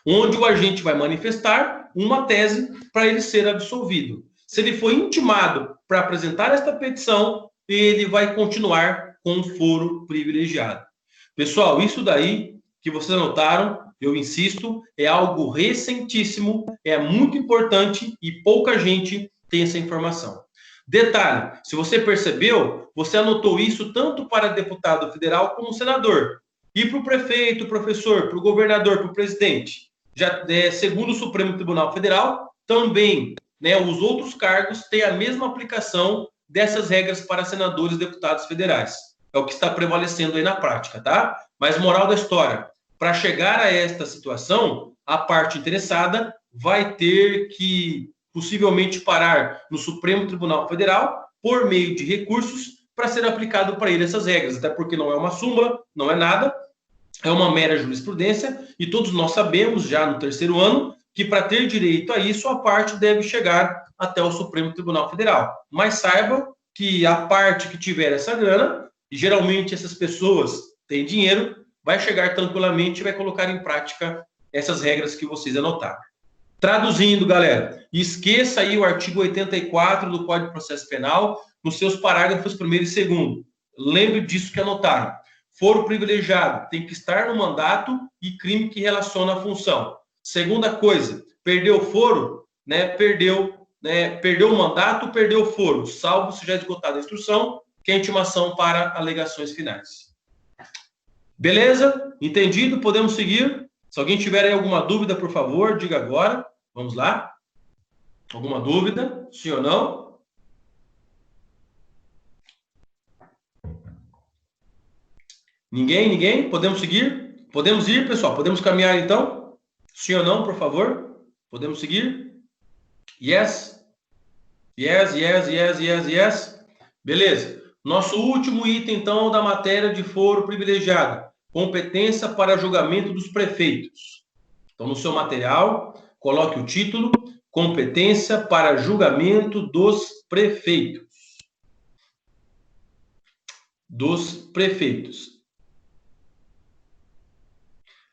onde o agente vai manifestar uma tese para ele ser absolvido. Se ele foi intimado para apresentar esta petição, ele vai continuar com foro privilegiado. Pessoal, isso daí que vocês anotaram, eu insisto, é algo recentíssimo, é muito importante e pouca gente tem essa informação. Detalhe, se você percebeu, você anotou isso tanto para deputado federal como senador. E para o prefeito, professor, para o governador, para o presidente. Já, segundo o Supremo Tribunal Federal, também, né, os outros cargos têm a mesma aplicação dessas regras para senadores e deputados federais. É o que está prevalecendo aí na prática, tá? Mas moral da história, para chegar a esta situação, a parte interessada vai ter que possivelmente parar no Supremo Tribunal Federal por meio de recursos para ser aplicado para ele essas regras, até porque não é uma súmula, não é nada, é uma mera jurisprudência e todos nós sabemos já no terceiro ano que para ter direito a isso a parte deve chegar até o Supremo Tribunal Federal. Mas saiba que a parte que tiver essa grana, e geralmente essas pessoas têm dinheiro, vai chegar tranquilamente e vai colocar em prática essas regras que vocês anotaram. Traduzindo, galera, esqueça aí o artigo 84 do Código de Processo Penal nos seus parágrafos 1º e 2º. Lembre disso que anotaram. Foro privilegiado tem que estar no mandato e crime que relaciona a função. Segunda coisa, perdeu o foro, né? Perdeu o mandato, perdeu o foro, salvo se já esgotada a instrução, que é a intimação para alegações finais. Beleza? Entendido? Podemos seguir? Se alguém tiver aí alguma dúvida, por favor, diga agora. Vamos lá? Alguma dúvida? Sim ou não? Ninguém? Podemos seguir? Podemos ir, pessoal? Podemos caminhar, então? Sim ou não, por favor? Podemos seguir? Yes? Yes. Beleza. Nosso último item, então, da matéria de foro privilegiado. Competência para julgamento dos prefeitos. Então, no seu material, coloque o título Competência para julgamento dos prefeitos.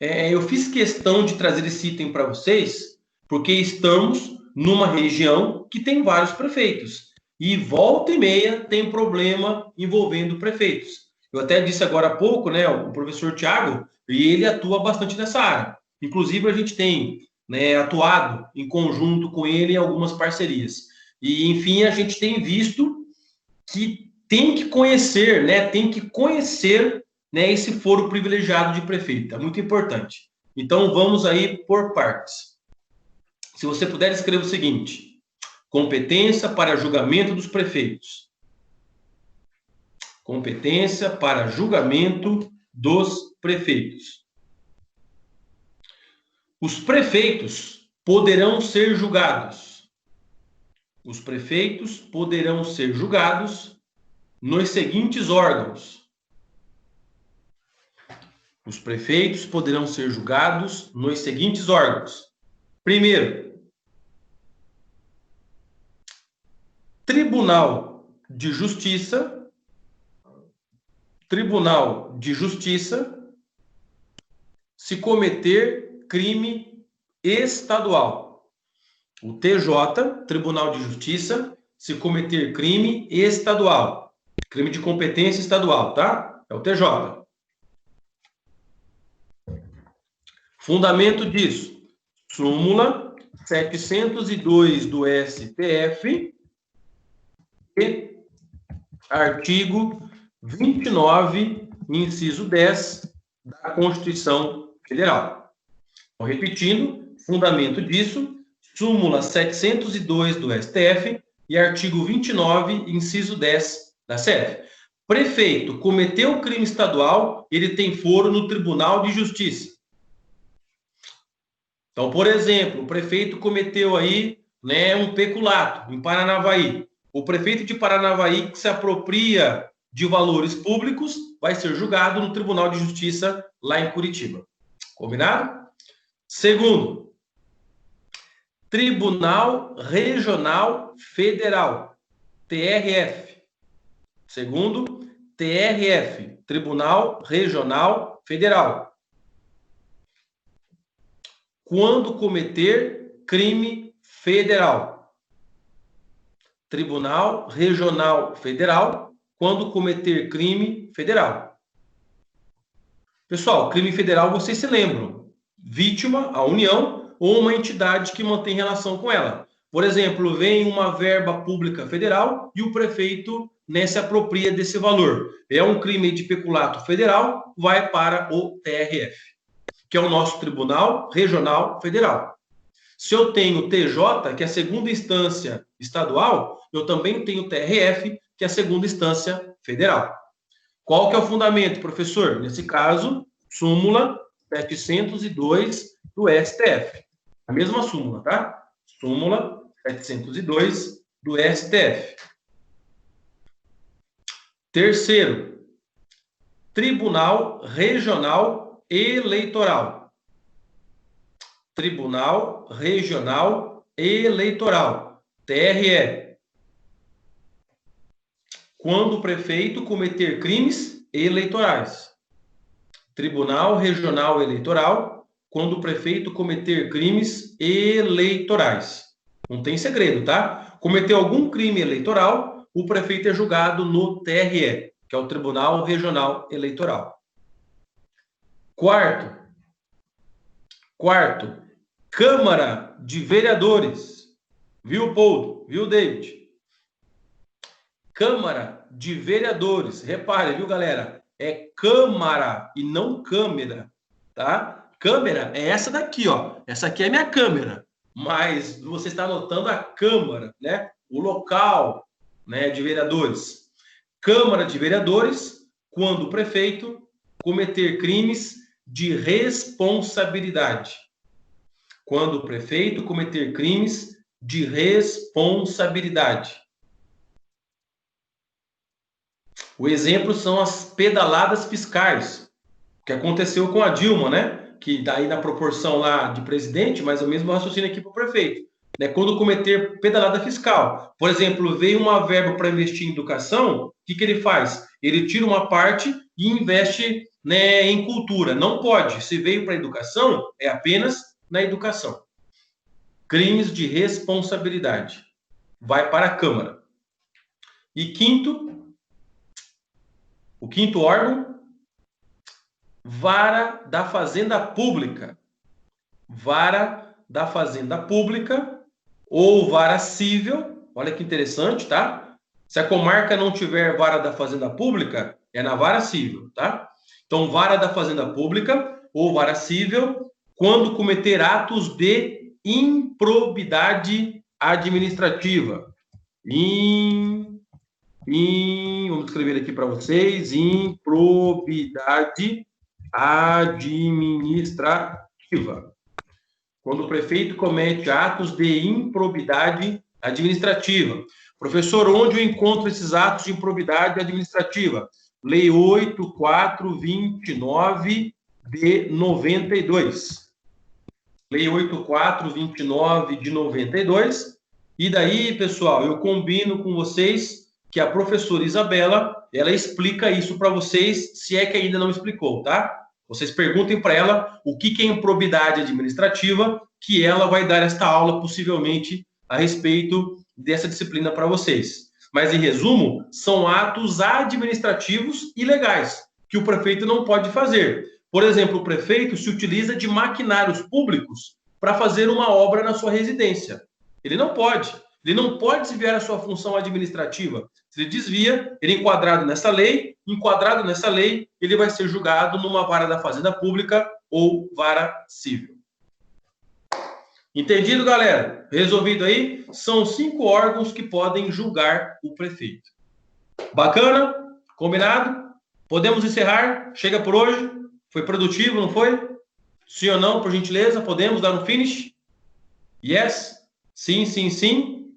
Eu fiz questão de trazer esse item para vocês, porque estamos numa região que tem vários prefeitos. E volta e meia tem problema envolvendo prefeitos. Eu até disse agora há pouco, né, o professor Tiago, e ele atua bastante nessa área. Inclusive, a gente tem, né, atuado em conjunto com ele em algumas parcerias. E, enfim, a gente tem visto que tem que conhecer, né, esse foro privilegiado de prefeito. É muito importante. Então, vamos aí por partes. Se você puder, escreva o seguinte: competência para julgamento dos prefeitos. Competência para julgamento dos prefeitos. Os prefeitos poderão ser julgados. Os prefeitos poderão ser julgados nos seguintes órgãos. Os prefeitos poderão ser julgados nos seguintes órgãos. Primeiro, Tribunal de Justiça. Tribunal de Justiça, se cometer crime estadual. O TJ, Tribunal de Justiça, se cometer crime estadual. Crime de competência estadual, tá? É o TJ. Fundamento disso: súmula 702 do STF e artigo 29, inciso 10 da Constituição Federal. Então, repetindo, fundamento disso, súmula 702 do STF e artigo 29, inciso 10 da CEF. Prefeito cometeu crime estadual, ele tem foro no Tribunal de Justiça. Então, por exemplo, o prefeito cometeu aí, né, um peculato em Paranavaí. O prefeito de Paranavaí que se apropria de valores públicos vai ser julgado no Tribunal de Justiça lá em Curitiba. Combinado? Segundo, Tribunal Regional Federal, TRF. Segundo, TRF, Tribunal Regional Federal. Quando cometer crime federal. Tribunal Regional Federal, quando cometer crime federal. Pessoal, crime federal vocês se lembram. Vítima, a União, ou uma entidade que mantém relação com ela. Por exemplo, vem uma verba pública federal e o prefeito, né, se apropria desse valor. É um crime de peculato federal, vai para o TRF, que é o nosso Tribunal Regional Federal. Se eu tenho TJ, que é a segunda instância estadual, eu também tenho TRF, que é a segunda instância federal. Qual que é o fundamento, professor? Nesse caso, súmula 702 do STF. A mesma súmula, tá? Súmula 702 do STF. Terceiro, Tribunal Regional Eleitoral. Tribunal Regional Eleitoral, TRE. Quando o prefeito cometer crimes eleitorais. Tribunal Regional Eleitoral, quando o prefeito cometer crimes eleitorais. Não tem segredo, tá? Cometeu algum crime eleitoral, o prefeito é julgado no TRE, que é o Tribunal Regional Eleitoral. Quarto, Câmara de Vereadores. Viu, Paulo? Viu, David? Câmara de Vereadores. Repare, viu, galera? É Câmara e não câmera, tá? Câmera é essa daqui, ó. Essa aqui é minha câmera. Mas você está anotando a Câmara, né? O local, né, de vereadores. Câmara de Vereadores, quando o prefeito cometer crimes de responsabilidade. Quando o prefeito cometer crimes de responsabilidade. O exemplo são as pedaladas fiscais, que aconteceu com a Dilma, né? Que daí na proporção lá de presidente, mas o mesmo raciocínio aqui para o prefeito. Né? Quando cometer pedalada fiscal. Por exemplo, veio uma verba para investir em educação, o que ele faz? Ele tira uma parte e investe, né, em cultura. Não pode. Se veio para a educação, é apenas na educação. Crimes de responsabilidade. Vai para a Câmara. E quinto, o quinto órgão, Vara da Fazenda Pública. Vara da Fazenda Pública ou vara cível. Olha que interessante, tá? Se a comarca não tiver vara da Fazenda Pública, é na vara cível, tá? Então, vara da Fazenda Pública ou vara cível, quando cometer atos de improbidade administrativa. Vamos escrever aqui para vocês. Improbidade administrativa. Quando o prefeito comete atos de improbidade administrativa. Professor, onde eu encontro esses atos de improbidade administrativa? Lei 8429 de 92. Lei 8429 de 92. E daí, pessoal, eu combino com vocês que a professora Isabela, ela explica isso para vocês, se é que ainda não explicou, tá? Vocês perguntem para ela o que é improbidade administrativa, que ela vai dar esta aula, possivelmente, a respeito dessa disciplina para vocês. Mas, em resumo, são atos administrativos ilegais, que o prefeito não pode fazer. Por exemplo, o prefeito se utiliza de maquinários públicos para fazer uma obra na sua residência. Ele não pode. Ele não pode desviar a sua função administrativa. Se ele desvia, ele é enquadrado nessa lei, ele vai ser julgado numa vara da Fazenda Pública ou vara civil. Entendido, galera? Resolvido aí? São 5 órgãos que podem julgar o prefeito. Bacana? Combinado? Podemos encerrar? Chega por hoje? Foi produtivo, não foi? Sim ou não, por gentileza? Podemos dar um finish? Yes? Sim, sim, sim.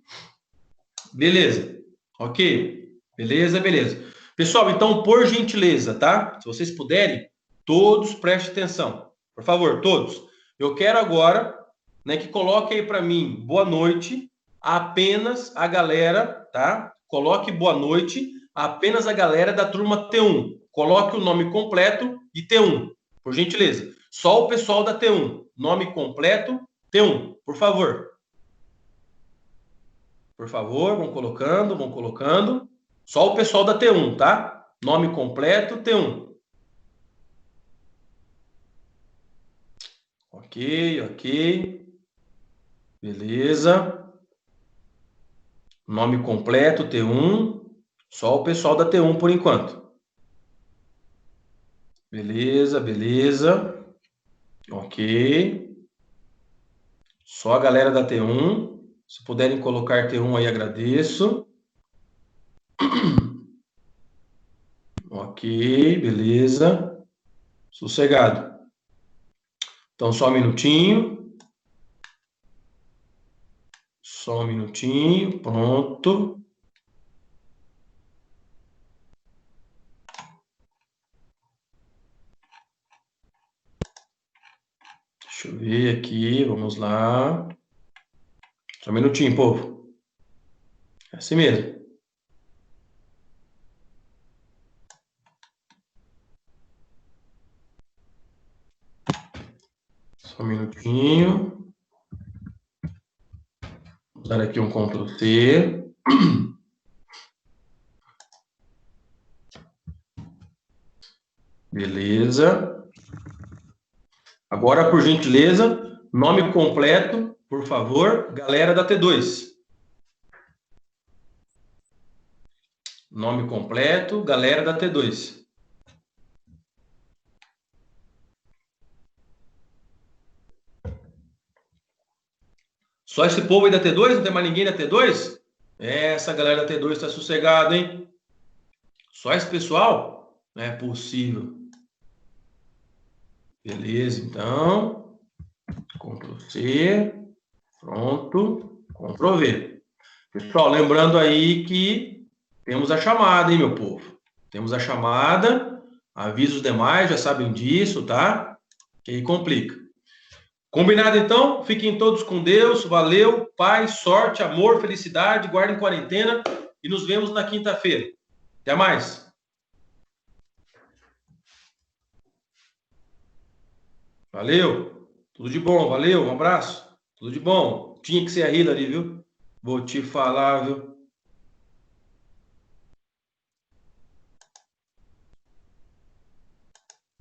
Beleza. Ok. Beleza, beleza. Pessoal, então, por gentileza, tá? Se vocês puderem, todos prestem atenção. Por favor, todos. Eu quero agora, né, que coloque aí para mim, boa noite, apenas a galera, tá? Coloque boa noite, apenas a galera da turma T1. Coloque o nome completo e T1, por gentileza. Só o pessoal da T1. Nome completo, T1, por favor. Por favor, vão colocando, vão colocando. Só o pessoal da T1, tá? Nome completo, T1. Ok, ok. Beleza. Nome completo, T1. Só o pessoal da T1 por enquanto. Beleza, beleza. Ok. Só a galera da T1. Se puderem colocar T1 aí, agradeço. Ok, beleza. Sossegado. Então, só um minutinho. Só um minutinho. Pronto. Deixa eu ver aqui. Vamos lá. Só um minutinho, povo. É assim mesmo. Só um minutinho. Vou dar aqui um Ctrl C. Beleza. Agora, por gentileza, nome completo, por favor, galera da T2. Nome completo, galera da T2. Só esse povo aí da T2? Não tem mais ninguém da T2? Essa galera da T2 está sossegada, hein? Só esse pessoal? Não é possível. Beleza, então. Ctrl C. Pronto. Ctrl V. Pessoal, lembrando aí que temos a chamada, hein, meu povo? Temos a chamada. Avisa os demais, já sabem disso, tá? Que aí complica. Combinado, então? Fiquem todos com Deus. Valeu, paz, sorte, amor, felicidade. Guardem quarentena e nos vemos na quinta-feira. Até mais. Valeu. Tudo de bom. Valeu. Um abraço. Tudo de bom. Tinha que ser a Hillary, viu? Vou te falar, viu?